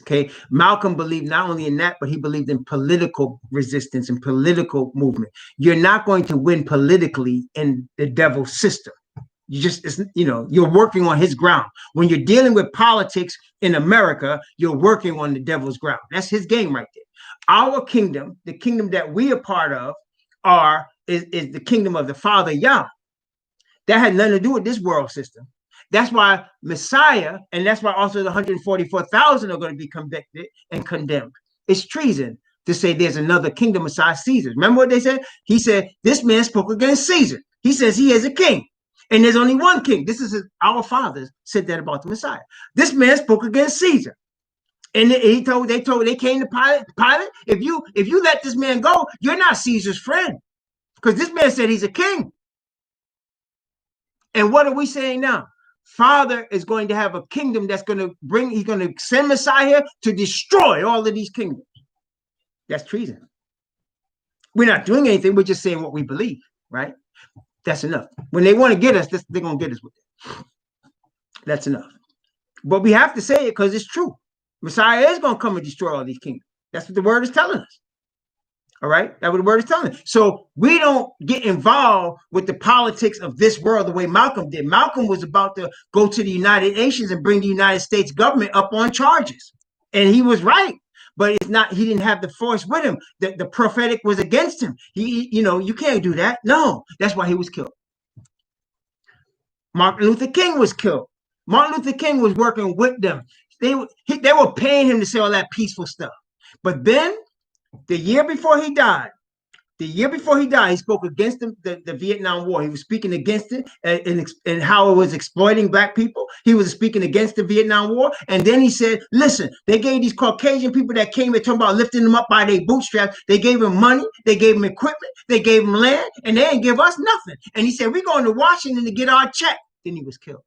Okay, Malcolm believed not only in that, but he believed in political resistance and political movement. You're not going to win politically in the devil's system. You're working on his ground. When you're dealing with politics in America, you're working on the devil's ground. That's his game right there. Our kingdom, the kingdom that we are part of, is the kingdom of the Father Yah. That had nothing to do with this world system. That's why Messiah, and that's why also the 144,000 are going to be convicted and condemned. It's treason to say there's another kingdom besides Caesar. Remember what they said? He said, this man spoke against Caesar. He says he is a king. And there's only one king. This is our fathers said that about the Messiah. This man spoke against Caesar. And they came to Pilate, if you let this man go, you're not Caesar's friend. Because this man said he's a king. And what are we saying now? Father is going to have a kingdom he's going to send Messiah here to destroy all of these kingdoms. That's treason. We're not doing anything. We're just saying what we believe, right? That's enough. When they want to get us, they're going to get us with it. That's enough. But we have to say it because it's true. Messiah is going to come and destroy all these kingdoms. That's what the word is telling us. All right, that's what the word is telling us. So we don't get involved with the politics of this world the way Malcolm did. Malcolm was about to go to the United Nations and bring the United States government up on charges. And he was right. But it's not, he didn't have the force with him. The prophetic was against him. You can't do that. No, that's why he was killed. Martin Luther King was killed. Martin Luther King was working with them. They were paying him to say all that peaceful stuff. But then the year before he died, he spoke against the Vietnam War. He was speaking against it and how it was exploiting black people. He was speaking against the Vietnam War. And then he said, listen, they gave these Caucasian people that came and talking about lifting them up by their bootstraps. They gave them money. They gave them equipment. They gave them land. And they didn't give us nothing. And he said, we're going to Washington to get our check. Then he was killed.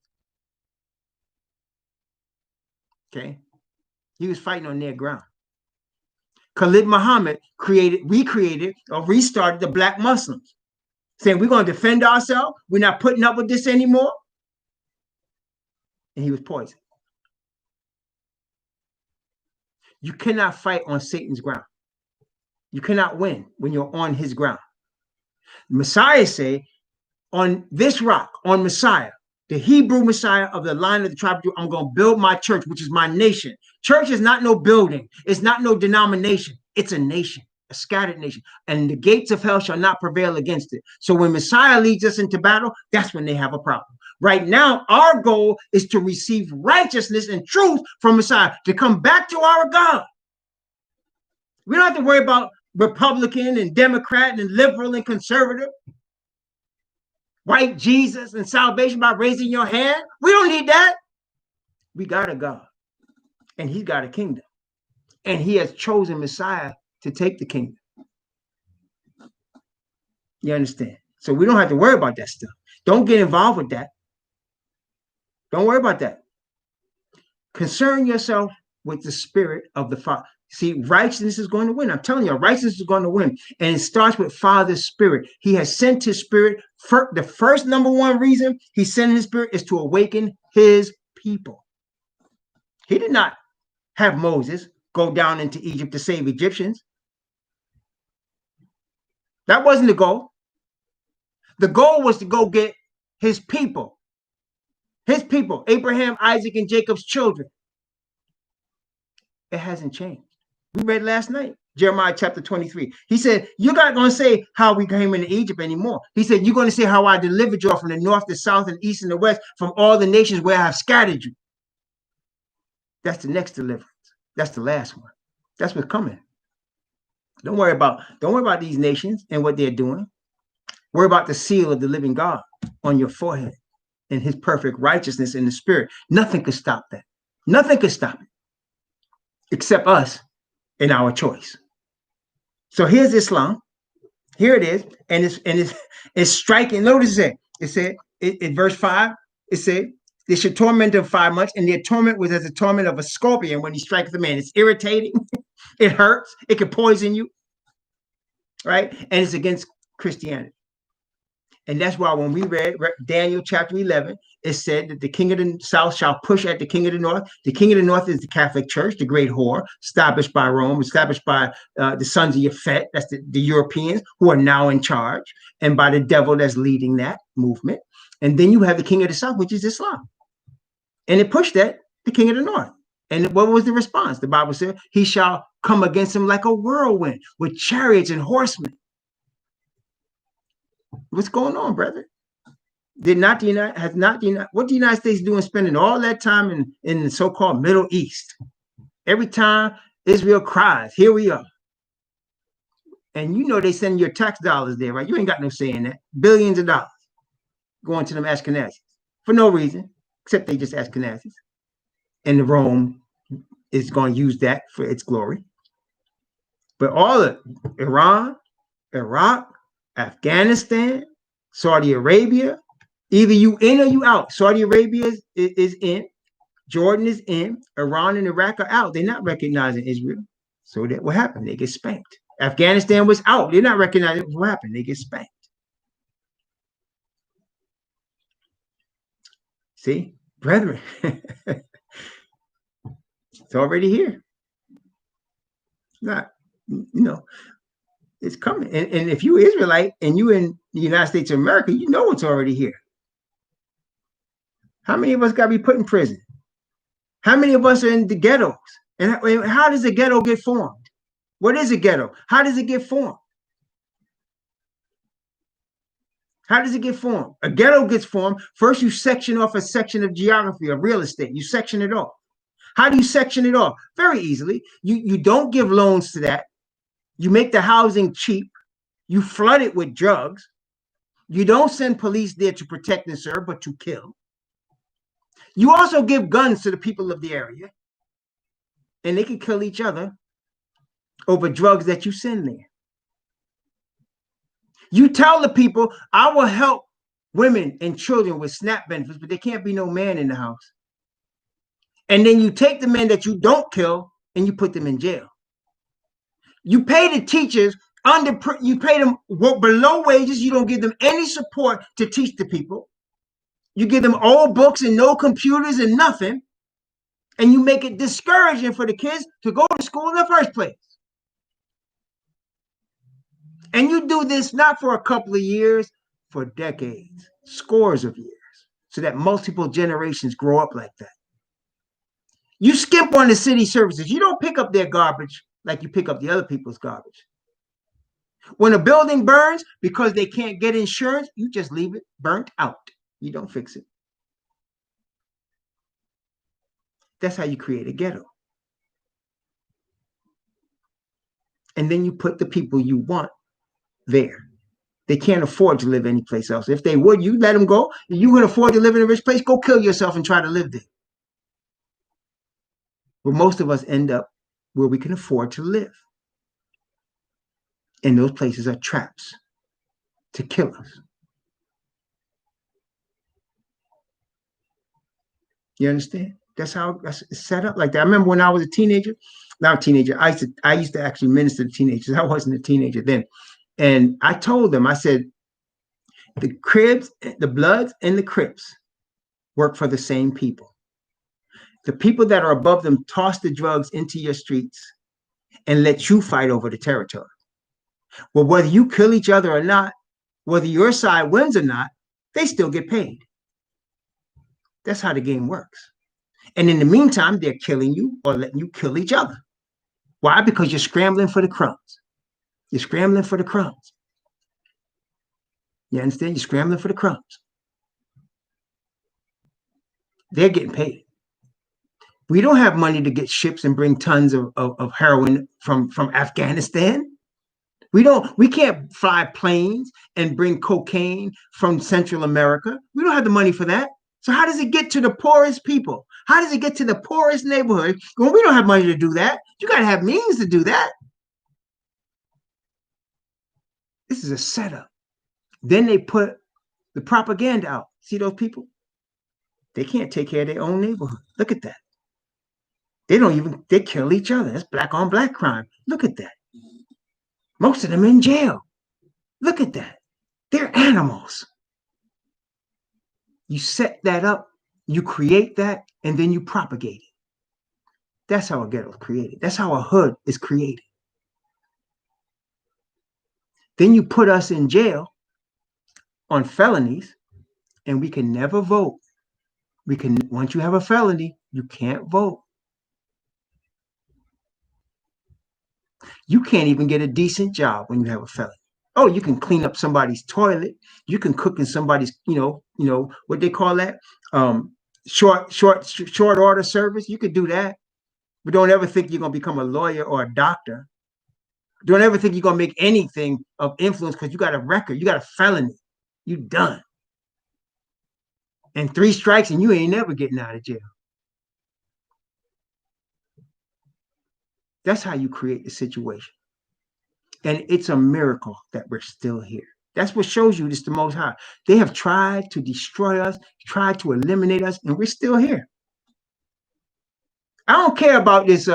Okay. He was fighting on their ground. Khalid Muhammad recreated or restarted the black Muslims, saying we're going to defend ourselves. We're not putting up with this anymore. And he was poisoned. You cannot fight on Satan's ground. You cannot win when you're on his ground. Messiah said, on this rock, on Messiah, the Hebrew Messiah of the line of the tribe of Judah, I'm going to build my church, which is my nation. Church is not no building. It's not no denomination. It's a nation, a scattered nation. And the gates of hell shall not prevail against it. So when Messiah leads us into battle, that's when they have a problem. Right now, our goal is to receive righteousness and truth from Messiah, to come back to our God. We don't have to worry about Republican and Democrat and liberal and conservative. White Jesus and salvation by raising your hand. We don't need that. We got a God. And he's got a kingdom. And he has chosen Messiah to take the kingdom. You understand? So we don't have to worry about that stuff. Don't get involved with that. Don't worry about that. Concern yourself with the spirit of the Father. See, righteousness is going to win. I'm telling you, righteousness is going to win. And it starts with Father's Spirit. He has sent his Spirit. The first number one reason he sent his Spirit is to awaken his people. He did not have Moses go down into Egypt to save Egyptians. That wasn't the goal. The goal was to go get his people. His people, Abraham, Isaac, and Jacob's children. It hasn't changed. We read last night, Jeremiah chapter 23. He said, you're not going to say how we came into Egypt anymore. He said, you're going to say how I delivered you from the north, the south, and east, and the west, from all the nations where I have scattered you. That's the next deliverance. That's the last one. That's what's coming. Don't worry about these nations and what they're doing. Worry about the seal of the living God on your forehead and his perfect righteousness in the spirit. Nothing could stop that. Nothing could stop it except us and our choice. So here's Islam. Here it is. And it's striking. Notice it said in verse 5, it said, they should torment them 5 months, and their torment was as the torment of a scorpion when he strikes the man. It's irritating. It hurts. It can poison you. Right? And it's against Christianity. And that's why when we read Daniel chapter 11, it said that the king of the south shall push at the king of the north. The king of the north is the Catholic Church, the great whore, established by Rome, established by the sons of Yafet, that's the Europeans who are now in charge, and by the devil that's leading that movement. And then you have the king of the south, which is Islam. And it pushed at the king of the north. And what was the response? The Bible said, he shall come against him like a whirlwind with chariots and horsemen. What's going on, brother? What the United States doing spending all that time in the so-called Middle East? Every time Israel cries, here we are. And you know they send your tax dollars there, right? You ain't got no say in that. Billions of dollars going to them Ashkenazis for no reason, except they just Ashkenazis. And Rome is going to use that for its glory. But all of Iran, Iraq, Afghanistan, Saudi Arabia, either you in or you out. Saudi Arabia is in, Jordan is in, Iran and Iraq are out. They're not recognizing Israel. So that what happened? They get spanked. Afghanistan was out. They're not recognizing what happened. They get spanked. See, brethren, it's already here. Not, it's coming. And if you Israelite and you in the United States of America, you know it's already here. How many of us got to be put in prison? How many of us are in the ghettos? And how does a ghetto get formed? What is a ghetto? How does it get formed? How does it get formed? A ghetto gets formed. First, you section off a section of geography, of real estate. You section it off. How do you section it off? Very easily. You don't give loans to that. You make the housing cheap. You flood it with drugs. You don't send police there to protect and serve, but to kill. You also give guns to the people of the area, and they can kill each other over drugs that you send there. You tell the people, I will help women and children with SNAP benefits, but there can't be no man in the house. And then you take the men that you don't kill and you put them in jail. You pay the teachers you pay them below wages. You don't give them any support to teach the people. You give them old books and no computers and nothing. And you make it discouraging for the kids to go to school in the first place. And you do this not for a couple of years, for decades, scores of years, so that multiple generations grow up like that. You skimp on the city services. You don't pick up their garbage like you pick up the other people's garbage. When a building burns because they can't get insurance, you just leave it burnt out. You don't fix it. That's how you create a ghetto. And then you put the people you want there. They can't afford to live anyplace else. If they would, you let them go. If you can afford to live in a rich place, go kill yourself and try to live there. But most of us end up where we can afford to live. And those places are traps to kill us. You understand? That's how it's set up like that. I remember when I was a teenager, not a teenager, I used to actually minister to teenagers. I wasn't a teenager then. And I told them, I said, the Cribs, the Bloods and the Crips work for the same people. The people that are above them toss the drugs into your streets and let you fight over the territory. Well, whether you kill each other or not, whether your side wins or not, they still get paid. That's how the game works. And in the meantime, they're killing you or letting you kill each other. Why? Because you're scrambling for the crumbs. You're scrambling for the crumbs. You understand? You're scrambling for the crumbs. They're getting paid. We don't have money to get ships and bring tons of heroin from Afghanistan. We can't fly planes and bring cocaine from Central America. We don't have the money for that. So how does it get to the poorest people? How does it get to the poorest neighborhood when we don't have money to do that? You got to have means to do that. This is a setup. Then they put the propaganda out. See those people? They can't take care of their own neighborhood. Look at that. They kill each other. That's black on black crime. Look at that. Most of them in jail. Look at that. They're animals. You set that up, you create that, and then you propagate it. That's how a ghetto is created. That's how a hood is created. Then you put us in jail on felonies, and we can never vote. Once you have a felony, you can't vote. You can't even get a decent job when you have a felony. Oh, you can clean up somebody's toilet. You can cook in somebody's, what they call that, short order service. You could do that, but don't ever think you're gonna become a lawyer or a doctor. Don't ever think you're gonna make anything of influence because you got a record. You got a felony. You done. And 3 strikes and you ain't never getting out of jail. That's how you create the situation. And it's a miracle that we're still here. That's what shows you it's the Most High. They have tried to destroy us, tried to eliminate us, and we're still here. I don't care about this,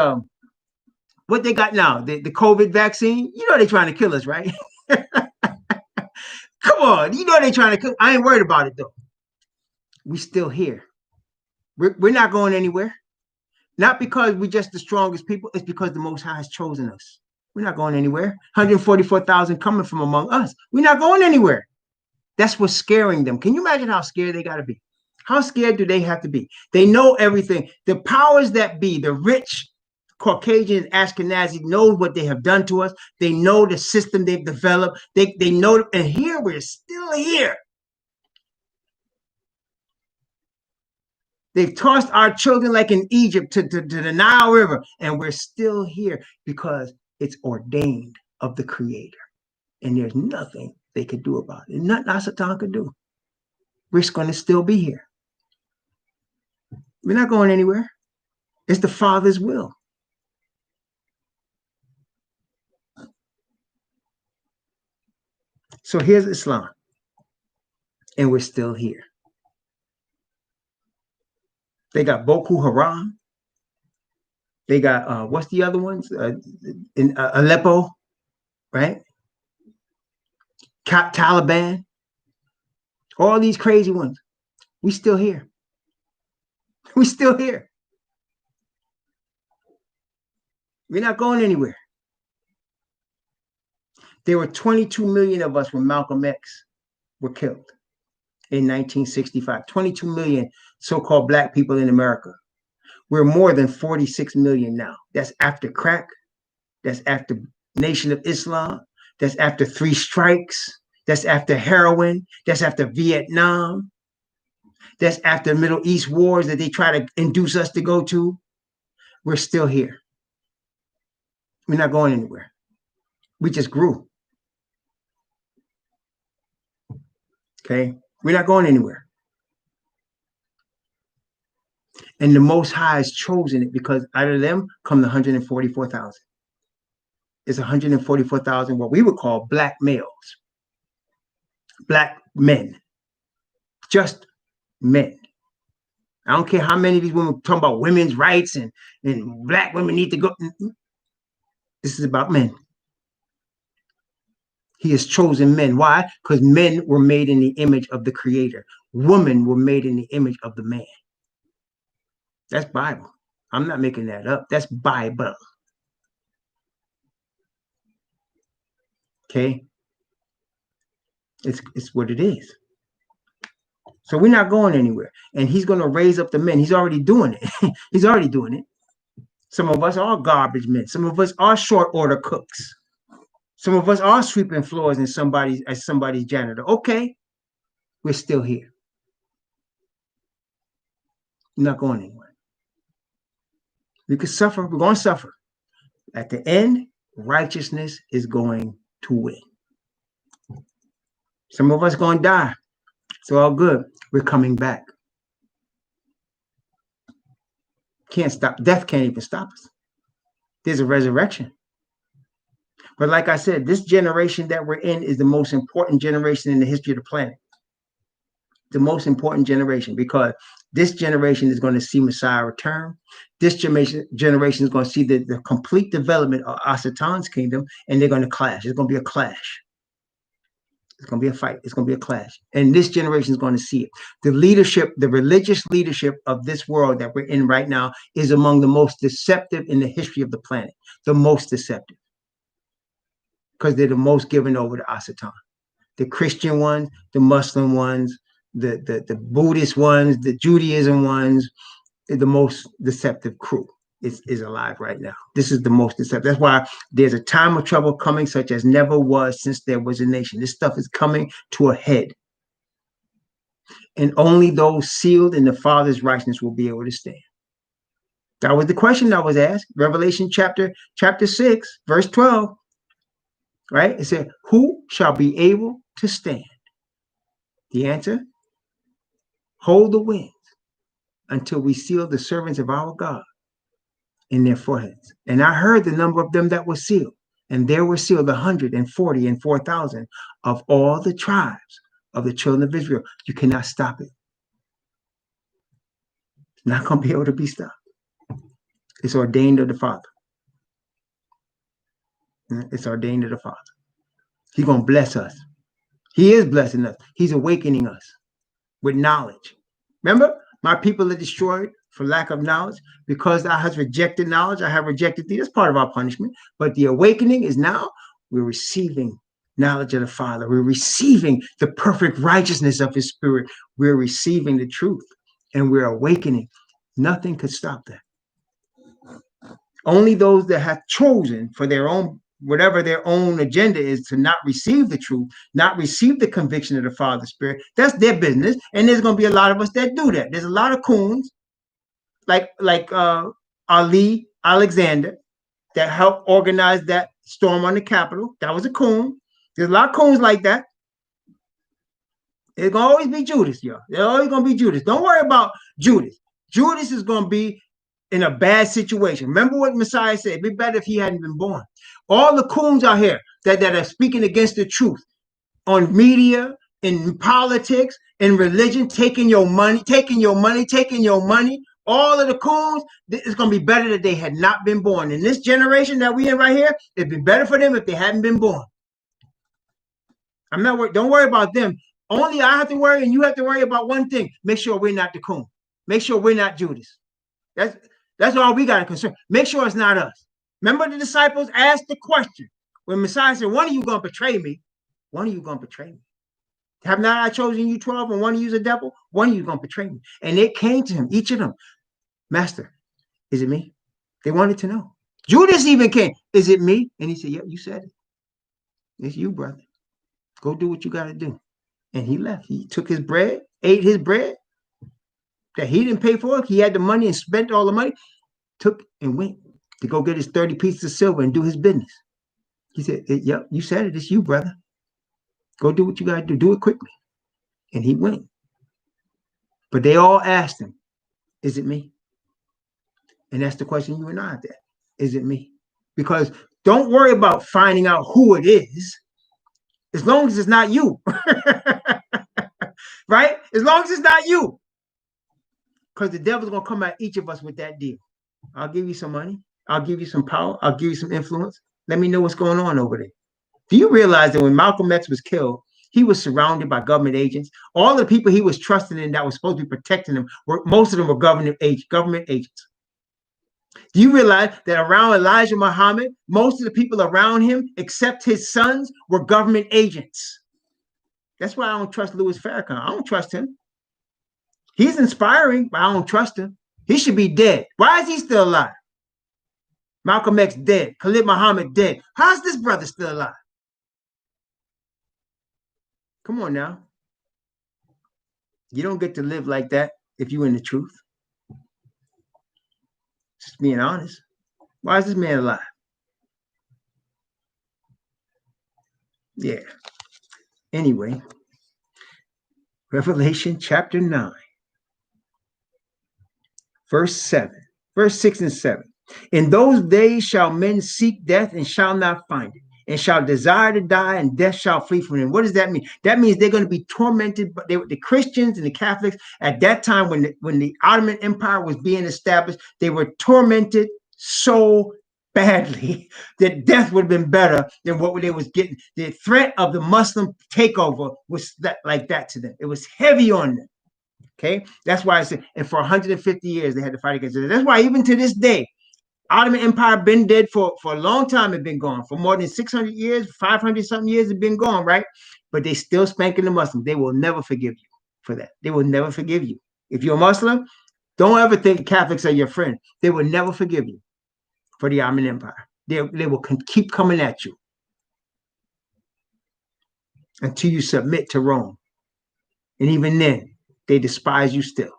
what they got now, the COVID vaccine. You know they're trying to kill us, right? Come on, you know they're trying to kill. I ain't worried about it, though. We're still here. We're not going anywhere. Not because we're just the strongest people. It's because the Most High has chosen us. We're not going anywhere. 144,000 coming from among us. We're not going anywhere. That's what's scaring them. Can you imagine how scared they got to be? How scared do they have to be? They know everything. The powers that be, the rich Caucasian Ashkenazi, know what they have done to us. They know the system they've developed. They know, and here we're still here. They've tossed our children like in Egypt to the Nile River, and we're still here because it's ordained of the Creator. And there's nothing they could do about it. Nothing Satan could do. We're going to still be here. We're not going anywhere. It's the Father's will. So here's Islam. And we're still here. They got Boko Haram. They got, what's the other ones? In Aleppo, right? Taliban. All these crazy ones. We still here. We still here. We're not going anywhere. There were 22 million of us when Malcolm X were killed in 1965. 22 million so-called black people in America. We're more than 46 million now. That's after crack. That's after Nation of Islam. That's after 3 strikes. That's after heroin. That's after Vietnam. That's after Middle East wars that they try to induce us to go to. We're still here. We're not going anywhere. We just grew. Okay? We're not going anywhere. And the Most High has chosen it because out of them come the 144,000. It's 144,000 what we would call black males. Black men. Just men. I don't care how many of these women talking about women's rights and black women need to go. This is about men. He has chosen men. Why? Because men were made in the image of the Creator. Women were made in the image of the man. That's Bible. I'm not making that up. That's Bible. Okay? It's what it is. So we're not going anywhere. And he's going to raise up the men. He's already doing it. He's already doing it. Some of us are garbage men. Some of us are short order cooks. Some of us are sweeping floors as somebody's janitor. Okay, we're still here. We're not going anywhere. We could suffer. We're going to suffer. At the end, righteousness is going to win. Some of us going to die. It's all good. We're coming back. Can't stop. Death can't even stop us. There's a resurrection. But like I said, this generation that we're in is the most important generation in the history of the planet. The most important generation, because this generation is going to see Messiah return. This generation is going to see the complete development of Asatan's kingdom, and they're going to clash. It's going to be a clash. It's going to be a fight. It's going to be a clash. And this generation is going to see it. The leadership, the religious leadership of this world that we're in right now is among the most deceptive in the history of the planet. The most deceptive. Because they're the most given over to Asatan. The Christian ones, the Muslim ones, the Buddhist ones, the Judaism ones, the most deceptive crew is alive right now. This is the most deceptive. That's why there's a time of trouble coming such as never was since there was a nation. This stuff is coming to a head. And only those sealed in the Father's righteousness will be able to stand. That was the question that was asked. Revelation chapter 6, verse 12. Right? It said, who shall be able to stand? The answer, hold the wings until we seal the servants of our God in their foreheads. And I heard the number of them that were sealed, and there were sealed 144,000 of all the tribes of the children of Israel. You cannot stop it. It's not going to be able to be stopped. It's ordained of the Father. It's ordained of the Father. He's going to bless us. He is blessing us. He's awakening us with knowledge. Remember, my people are destroyed for lack of knowledge. Because thou hast rejected knowledge, I have rejected thee. That's part of our punishment. But the awakening is now we're receiving knowledge of the Father. We're receiving the perfect righteousness of his Spirit. We're receiving the truth, and we're awakening. Nothing could stop that. Only those that have chosen for their own, whatever their own agenda is, to not receive the truth, not receive the conviction of the Father's Spirit, that's their business. And there's going to be a lot of us that do that. There's a lot of coons like Ali Alexander that helped organize that storm on the Capitol. That was a coon. There's a lot of coons like that. There's going to always be Judas, y'all. There's always going to be Judas. Don't worry about Judas. Judas is going to be in a bad situation. Remember what Messiah said, it'd be better if he hadn't been born. All the coons out here that are speaking against the truth on media, in politics, in religion, taking your money. All of the coons, it's going to be better that they had not been born. In this generation that we in right here, it'd be better for them if they hadn't been born. I'm not worried. Don't worry about them. Only I have to worry, and you have to worry about one thing. Make sure we're not the coon. Make sure we're not Judas. That's all we got to concern. Make sure it's not us. Remember the disciples asked the question when Messiah said, one of you going to betray me. One of you going to betray me. Have not I chosen you 12 and one of you is a devil? One of you going to betray me. And they came to him, each of them. Master, is it me? They wanted to know. Judas even came. Is it me? And he said, yeah, you said it. It's you, brother. Go do what you got to do. And he left. He took his bread, ate his bread that he didn't pay for. He had the money and spent all the money. Took and went to go get his 30 pieces of silver and do his business. He said, yep, you said it. It's you, brother. Go do what you got to do. Do it quickly. And he went. But they all asked him, is it me? And that's the question you and I have to ask. Is it me? Because don't worry about finding out who it is, as long as it's not you. Right? As long as it's not you. because the devil's going to come at each of us with that deal. I'll give you some money. I'll give you some power. I'll give you some influence. Let me know what's going on over there. Do you realize that when Malcolm X was killed, he was surrounded by government agents? All the people he was trusting in that was supposed to be protecting him, most of them were government agents. Do you realize that around Elijah Muhammad, most of the people around him, except his sons, were government agents? That's why I don't trust Louis Farrakhan. I don't trust him. He's inspiring, but I don't trust him. He should be dead. Why is he still alive? Malcolm X dead. Khalid Muhammad dead. How's this brother still alive? Come on now. You don't get to live like that if you're in the truth. Just being honest. Why is this man alive? Yeah. Anyway, Revelation chapter 9, verse 7, verse 6 and 7. In those days shall men seek death and shall not find it, and shall desire to die, and death shall flee from them. What does that mean? That means they're going to be tormented. But the Christians and the Catholics at that time, when the Ottoman Empire was being established, they were tormented so badly that death would have been better than what they was getting. The threat of the Muslim takeover was like that to them. It was heavy on them. Okay, that's why I said, and for 150 years they had to fight against it. That's why even to this day, Ottoman Empire been dead for a long time. It's been gone for more than 600 years, 500 something years. It's been gone, right? But they still spanking the Muslims. They will never forgive you for that. They will never forgive you. If you're a Muslim, don't ever think Catholics are your friend. They will never forgive you for the Ottoman Empire. They will keep coming at you until you submit to Rome. And even then, they despise you still.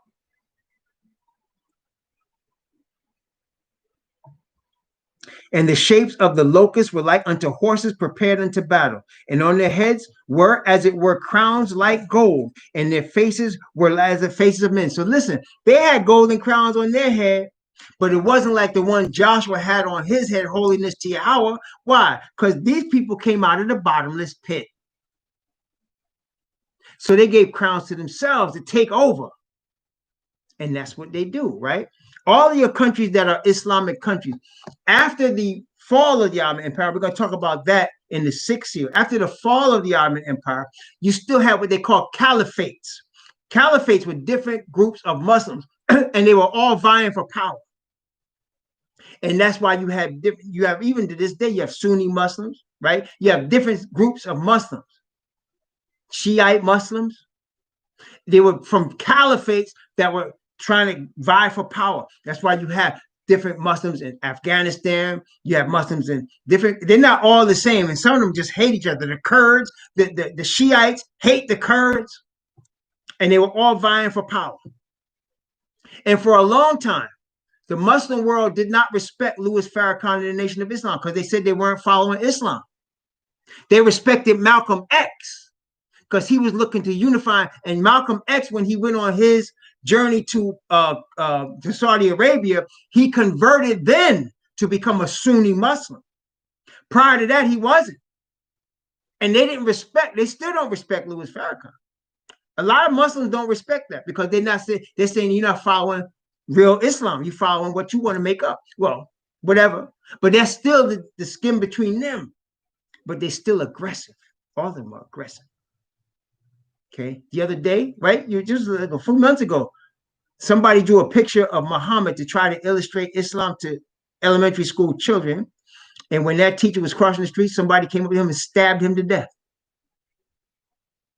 And the shapes of the locusts were like unto horses prepared unto battle. And on their heads were, as it were, crowns like gold. And their faces were as the faces of men. So listen, they had golden crowns on their head, but it wasn't like the one Joshua had on his head, holiness to Yahweh. Why? Because these people came out of the bottomless pit. So they gave crowns to themselves to take over. And that's what they do, right? All of your countries that are Islamic countries, after the fall of the Ottoman Empire, we're going to talk about that in the 6th year. After the fall of the Ottoman Empire, you still have what they call caliphates. Caliphates were different groups of Muslims, and they were all vying for power. And that's why you have even to this day, you have Sunni Muslims, right? You have different groups of Muslims. Shiite Muslims. They were from caliphates that were trying to vie for power. That's why you have different Muslims in Afghanistan. You have Muslims in different, they're not all the same. And some of them just hate each other. The Kurds, the Shiites hate the Kurds. And they were all vying for power. And for a long time, the Muslim world did not respect Louis Farrakhan and the Nation of Islam because they said they weren't following Islam. They respected Malcolm X because he was looking to unify. And Malcolm X, when he went on his journey to Saudi Arabia, he converted then to become a Sunni Muslim. Prior to that, he wasn't. And they still don't respect Louis Farrakhan. A lot of Muslims don't respect that because they're saying you're not following real Islam. You're following what you want to make up. Well, whatever. But that's still the skin between them. But they're still aggressive. All of them are aggressive. Okay. The other day, right? Just like a few months ago, somebody drew a picture of Muhammad to try to illustrate Islam to elementary school children. And when that teacher was crossing the street, somebody came up to him and stabbed him to death.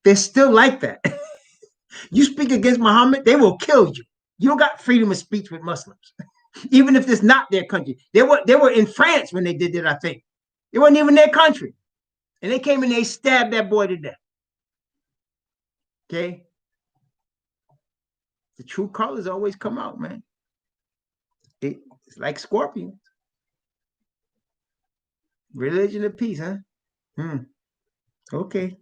They're still like that. You speak against Muhammad, they will kill you. You don't got freedom of speech with Muslims, even if it's not their country. They were in France when they did that, I think. It wasn't even their country. And they came and they stabbed that boy to death. Okay? The true colors always come out, man. It's like scorpions. Religion of peace, huh? Okay.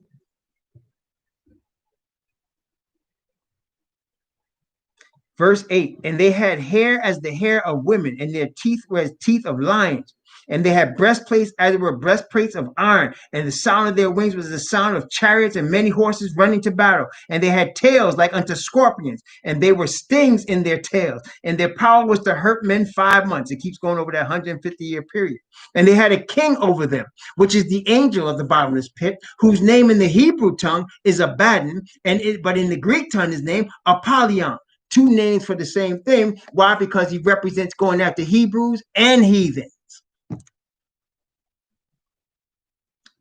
Verse 8, and they had hair as the hair of women, and their teeth were as teeth of lions. And they had breastplates as it were breastplates of iron. And the sound of their wings was the sound of chariots and many horses running to battle. And they had tails like unto scorpions. And they were stings in their tails. And their power was to hurt men 5 months. It keeps going over that 150-year period. And they had a king over them, which is the angel of the bottomless pit, whose name in the Hebrew tongue is Abaddon, but in the Greek tongue is named Apollyon. Two names for the same thing. Why? Because he represents going after Hebrews and heathen.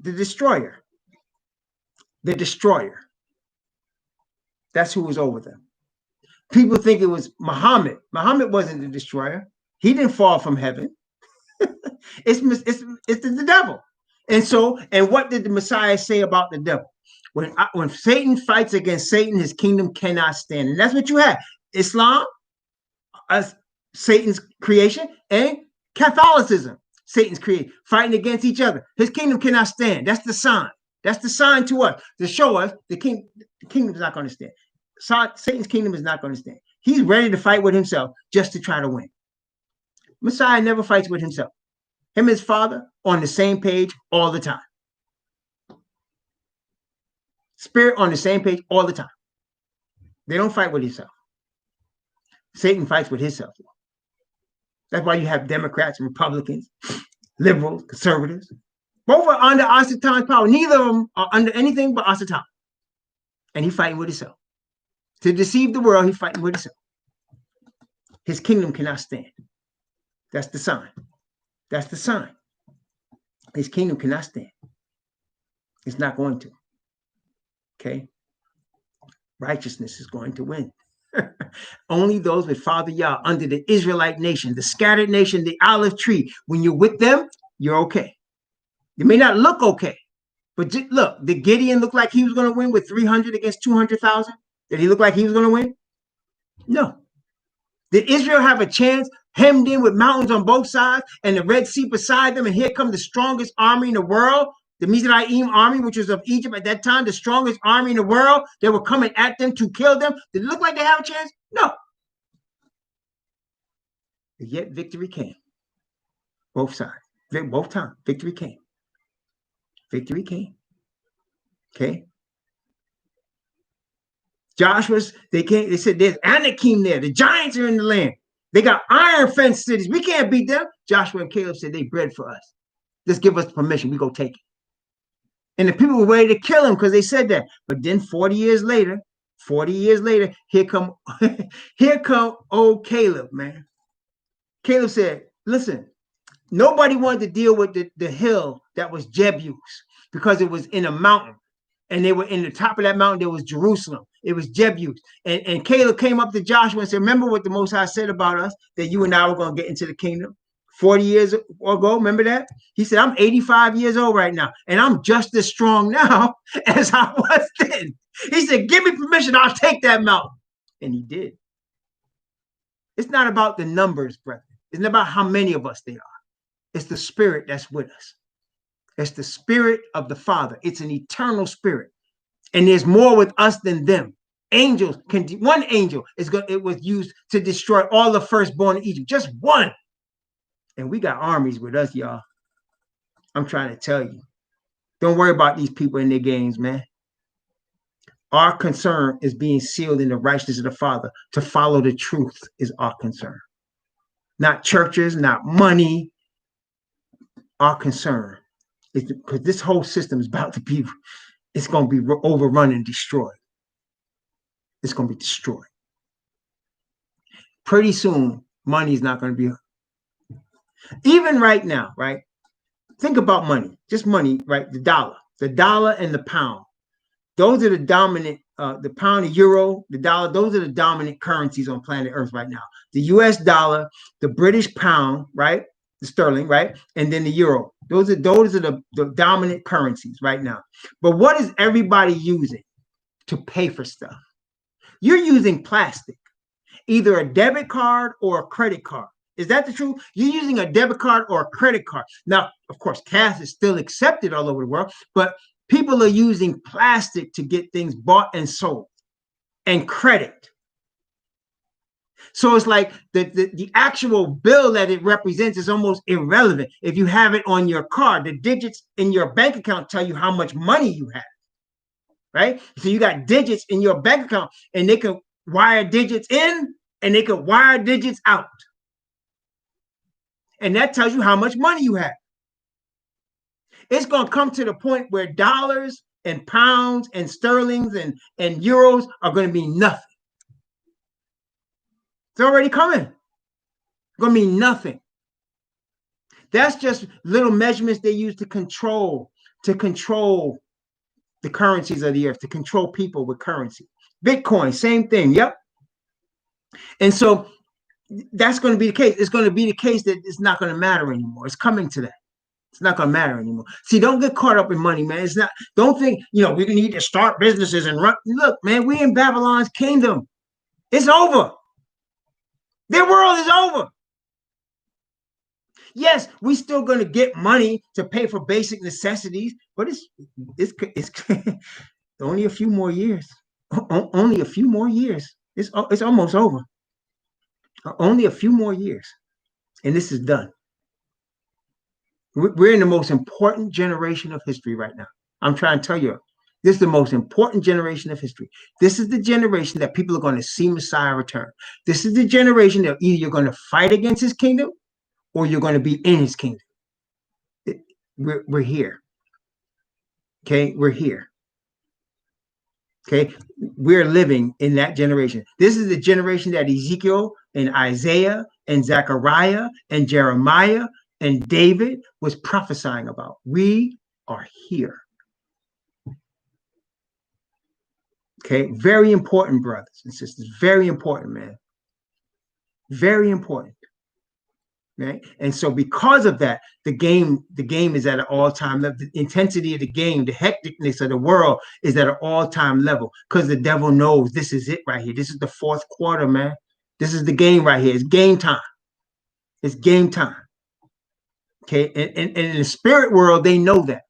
The destroyer. The destroyer. That's who was over them. People think it was Muhammad. Muhammad wasn't the destroyer. He didn't fall from heaven. It's the devil. And what did the Messiah say about the devil? When Satan fights against Satan, his kingdom cannot stand. And that's what you have. Islam, as Satan's creation, and Catholicism, Satan's creation, fighting against each other. His kingdom cannot stand. That's the sign. That's the sign to us to show us the kingdom is not going to stand. Satan's kingdom is not going to stand. He's ready to fight with himself just to try to win. Messiah never fights with himself. Him and his father on the same page all the time. Spirit on the same page all the time. They don't fight with himself. Satan fights with himself. That's why you have Democrats, Republicans, liberals, conservatives. Both are under Asatan's power. Neither of them are under anything but Asatan. And he's fighting with himself. To deceive the world, he's fighting with himself. His kingdom cannot stand. That's the sign. That's the sign. His kingdom cannot stand. It's not going to. Okay? Righteousness is going to win. Only those with Father Yah under the Israelite nation, the scattered nation, the olive tree. When you're with them, you're okay. You may not look okay, but look, did Gideon look like he was going to win with 300 against 200,000? Did he look like he was going to win? No. Did Israel have a chance, hemmed in with mountains on both sides and the Red Sea beside them, and here comes the strongest army in the world, the Mizraim army, which was of Egypt at that time, the strongest army in the world? They were coming at them to kill them. Did it look like they have a chance? No. But yet victory came. Both sides. Both times. Victory came. Victory came. Okay. Joshua's, they said there's Anakim there. The giants are in the land. They got iron fenced cities. We can't beat them. Joshua and Caleb said they bred for us. Just give us permission. We go take it. And the people were ready to kill him because they said that. But then 40 years later, here come old Caleb, man. Caleb said, listen, nobody wanted to deal with the hill that was Jebus because it was in a mountain. And they were in the top of that mountain, there was Jerusalem. It was Jebus. And Caleb came up to Joshua and said, remember what the Most High said about us, that you and I were going to get into the kingdom 40 years ago? Remember that? He said, I'm 85 years old right now, and I'm just as strong now as I was then. He said, give me permission, I'll take that mountain. And he did. It's not about the numbers, brethren. It's not about how many of us there are. It's the spirit that's with us. It's the spirit of the Father. It's an eternal spirit. And there's more with us than them. Angels can, one angel it was used to destroy all the firstborn in Egypt. Just one. And we got armies with us, y'all. I'm trying to tell you. Don't worry about these people and their games, man. Our concern is being sealed in the righteousness of the Father. To follow the truth is our concern. Not churches, not money. Our concern is because this whole system is about to be, it's going to be overrun and destroyed. It's going to be destroyed. Pretty soon, money is not going to be. Even right now, right? Think about money. Just money, right? The dollar and the pound. Those are the dominant, the pound, the euro, the dollar, those are the dominant currencies on planet Earth right now. The US dollar, the British pound, right? The sterling, right? And then the euro. Those are the dominant currencies right now. But what is everybody using to pay for stuff? You're using plastic, either a debit card or a credit card. Is that the truth? You're using a debit card or a credit card. Now, of course, cash is still accepted all over the world, but people are using plastic to get things bought and sold, and credit. So it's like the actual bill that it represents is almost irrelevant. If you have it on your card, the digits in your bank account tell you how much money you have, right? So you got digits in your bank account, and they can wire digits in and they can wire digits out. And that tells you how much money you have. It's going to come to the point where dollars and pounds and sterlings and euros are going to be nothing. It's already coming. It's going to mean nothing. That's just little measurements they use to control the currencies of the earth, to control people with currency. Bitcoin, same thing. Yep. And so that's going to be the case. It's going to be the case that it's not going to matter anymore. It's coming to that. It's not going to matter anymore. See, don't get caught up in money, man. It's not, don't think, we need to start businesses and run. Look, man, we in Babylon's kingdom. It's over. Their world is over. Yes, we still going to get money to pay for basic necessities, but it's only a few more years. Only a few more years. It's almost over. Only a few more years, and this is done. We're in the most important generation of history right now. I'm trying to tell you, this is the most important generation of history. This is the generation that people are going to see Messiah return. This is the generation that either you're going to fight against his kingdom or you're going to be in his kingdom. We're here. Okay, we're here. Okay, we're living in that generation. This is the generation that Ezekiel and Isaiah and Zechariah and Jeremiah and David was prophesying about. We are here. Okay, very important, brothers and sisters. Very important, man. Very important. Right? And so because of that, the game is at an all-time level. The intensity of the game, the hecticness of the world is at an all-time level because the devil knows this is it right here. This is the fourth quarter, man. This is the game right here. It's game time. It's game time. Okay, and in the spirit world, they know that.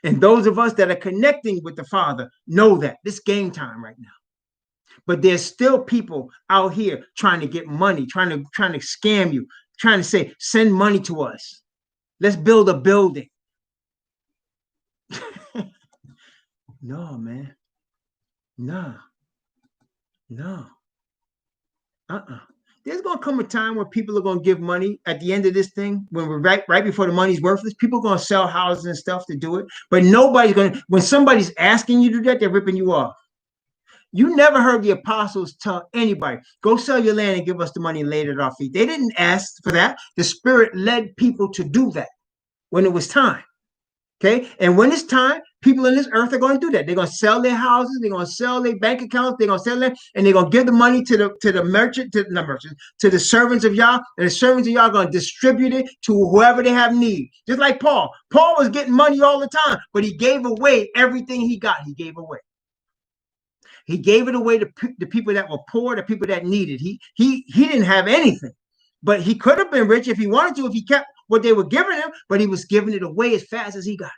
And those of us that are connecting with the Father know that. This game time right now. But there's still people out here trying to get money, trying to scam you, trying to say, send money to us. Let's build a building. No, man. No. There's going to come a time where people are going to give money at the end of this thing, when we're right before the money's worthless. People are going to sell houses and stuff to do it. But nobody's going to, when somebody's asking you to do that, they're ripping you off. You never heard the apostles tell anybody, go sell your land and give us the money laid at our feet. They didn't ask for that. The Spirit led people to do that when it was time. Okay. And when it's time, people in this earth are going to do that. They're going to sell their houses. They're going to sell their bank accounts. They're going to sell them, and they're going to give the money to the merchant, to the servants of Yah. And the servants of Yah are going to distribute it to whoever they have need. Just like Paul. Paul was getting money all the time, but he gave away everything he got. He gave away. He gave it away to the people that were poor, the people that needed. He didn't have anything, but he could have been rich if he wanted to, if he kept what they were giving him, but he was giving it away as fast as he got.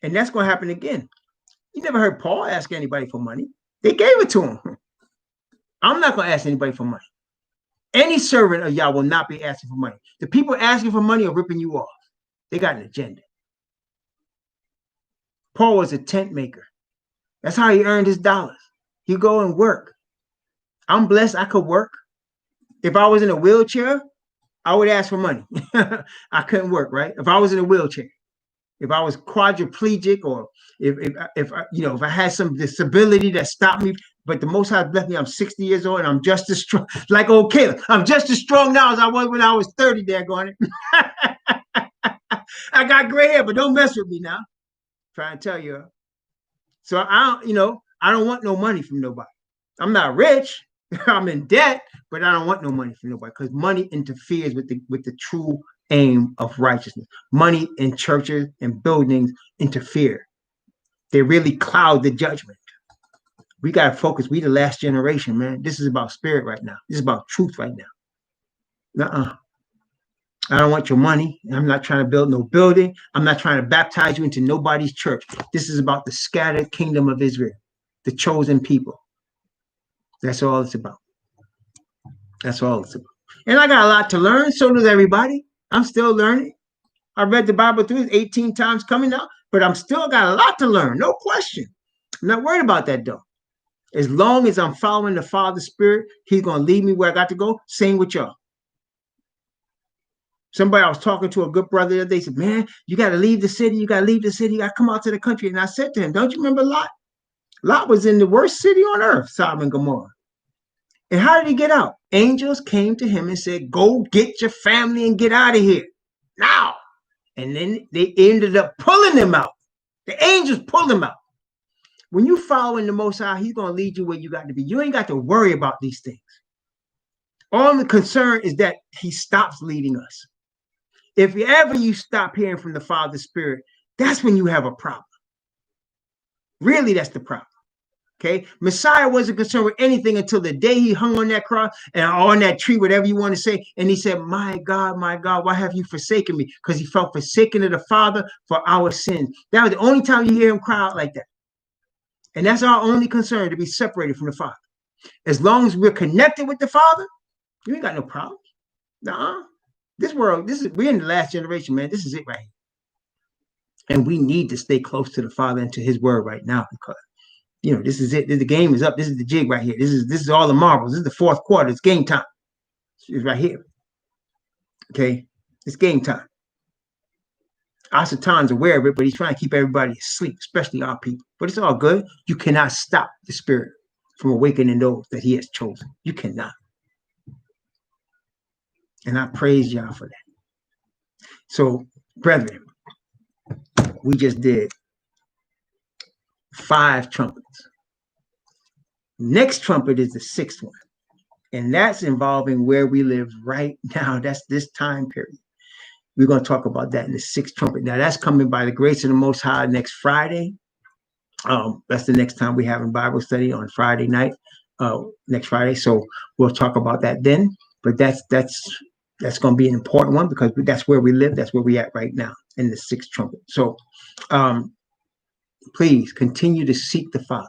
And that's going to happen again. You never heard Paul ask anybody for money. They gave it to him. I'm not going to ask anybody for money. Any servant of Yah will not be asking for money. The people asking for money are ripping you off. They got an agenda. Paul was a tent maker. That's how he earned his dollars. He go and work. I'm blessed I could work. If I was in a wheelchair, I would ask for money. I couldn't work, right? If I was in a wheelchair, if I was quadriplegic, or if I had some disability that stopped me, but the Most High blessed me. I'm 60 years old and I'm just as strong, like old Caleb. I'm just as strong now as I was when I was 30. There, going. I got gray hair, but don't mess with me now. Trying to tell you. So I don't want no money from nobody. I'm not rich. I'm in debt, but I don't want no money from nobody, because money interferes with the true aim of righteousness. Money in churches and buildings interfere. They really cloud the judgment. We got to focus. We the last generation, man. This is about spirit right now. This is about truth right now. I don't want your money. I'm not trying to build no building. I'm not trying to baptize you into nobody's church. This is about the scattered kingdom of Israel, the chosen people. That's all it's about. That's all it's about. And I got a lot to learn. So does everybody. I'm still learning. I read the Bible through it 18 times coming out, but I'm still got a lot to learn. No question. I'm not worried about that though. As long as I'm following the Father's Spirit, He's going to lead me where I got to go. Same with y'all. Somebody I was talking to, a good brother the other day, said, man, you got to leave the city. You got to leave the city. You got to come out to the country. And I said to him, don't you remember Lot? Lot was in the worst city on earth, Sodom and Gomorrah. And how did he get out? Angels came to him and said, go get your family and get out of here now. And then they ended up pulling him out. The angels pulled him out. When you follow in the Most High, He's going to lead you where you got to be. You ain't got to worry about these things. All the concern is that He stops leading us. If ever you stop hearing from the Father's Spirit, that's when you have a problem. Really, that's the problem. Okay, Messiah wasn't concerned with anything until the day He hung on that cross and on that tree, whatever you want to say. And He said, my God, why have you forsaken me? Because He felt forsaken of the Father for our sins. That was the only time you hear Him cry out like that. And that's our only concern, to be separated from the Father. As long as we're connected with the Father, you ain't got no problems. Nah, this world, we're in the last generation, man. This is it right here. And we need to stay close to the Father and to His word right now, because this is it. The game is up. This is the jig right here. This is all the marbles. This is the fourth quarter. It's game time. It's right here. Okay, it's game time. Asatan's aware of it, but he's trying to keep everybody asleep, especially our people. But it's all good. You cannot stop the Spirit from awakening those that He has chosen. You cannot. And I praise y'all for that. So, brethren, we just did 5 trumpets. Next trumpet is the 6th one. And that's involving where we live right now. That's this time period. We're going to talk about that in the 6th trumpet. Now, that's coming by the grace of the Most High next Friday. That's the next time we have a Bible study, on Friday night, next Friday. So we'll talk about that then. But that's going to be an important one, because that's where we live. That's where we at right now, in the 6th trumpet. So please continue to seek the Father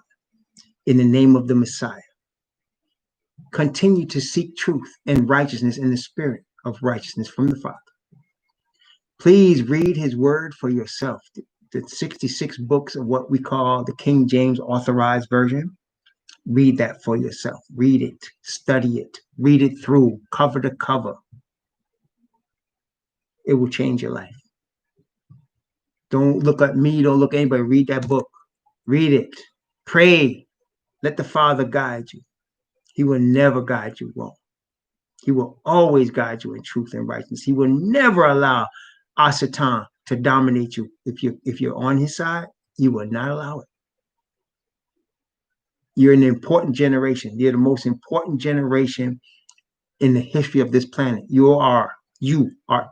in the name of the Messiah. Continue to seek truth and righteousness in the spirit of righteousness from the Father. Please read His word for yourself. The 66 books of what we call the King James Authorized Version. Read that for yourself. Read it, study it, read it through, cover to cover. It will change your life. Don't look at me, don't look at anybody. Read that book. Read it. Pray. Let the Father guide you. He will never guide you wrong. He will always guide you in truth and righteousness. He will never allow Asatan to dominate you. If you're on His side, you will not allow it. You're an important generation. You're the most important generation in the history of this planet. You are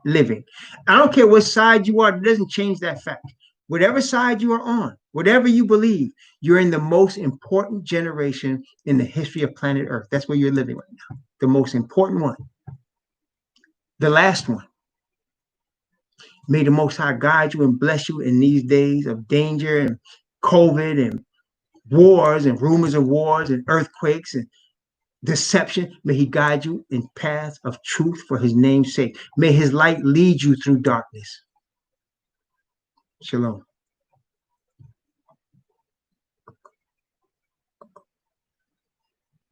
living. I don't care what side you are. It doesn't change that fact. Whatever side you are on, whatever you believe, you're in the most important generation in the history of planet Earth. That's where you're living right now. The most important one. The last one. May the Most High guide you and bless you in these days of danger and COVID and wars and rumors of wars and earthquakes and deception. May He guide you in paths of truth for His name's sake. May His light lead you through darkness. Shalom.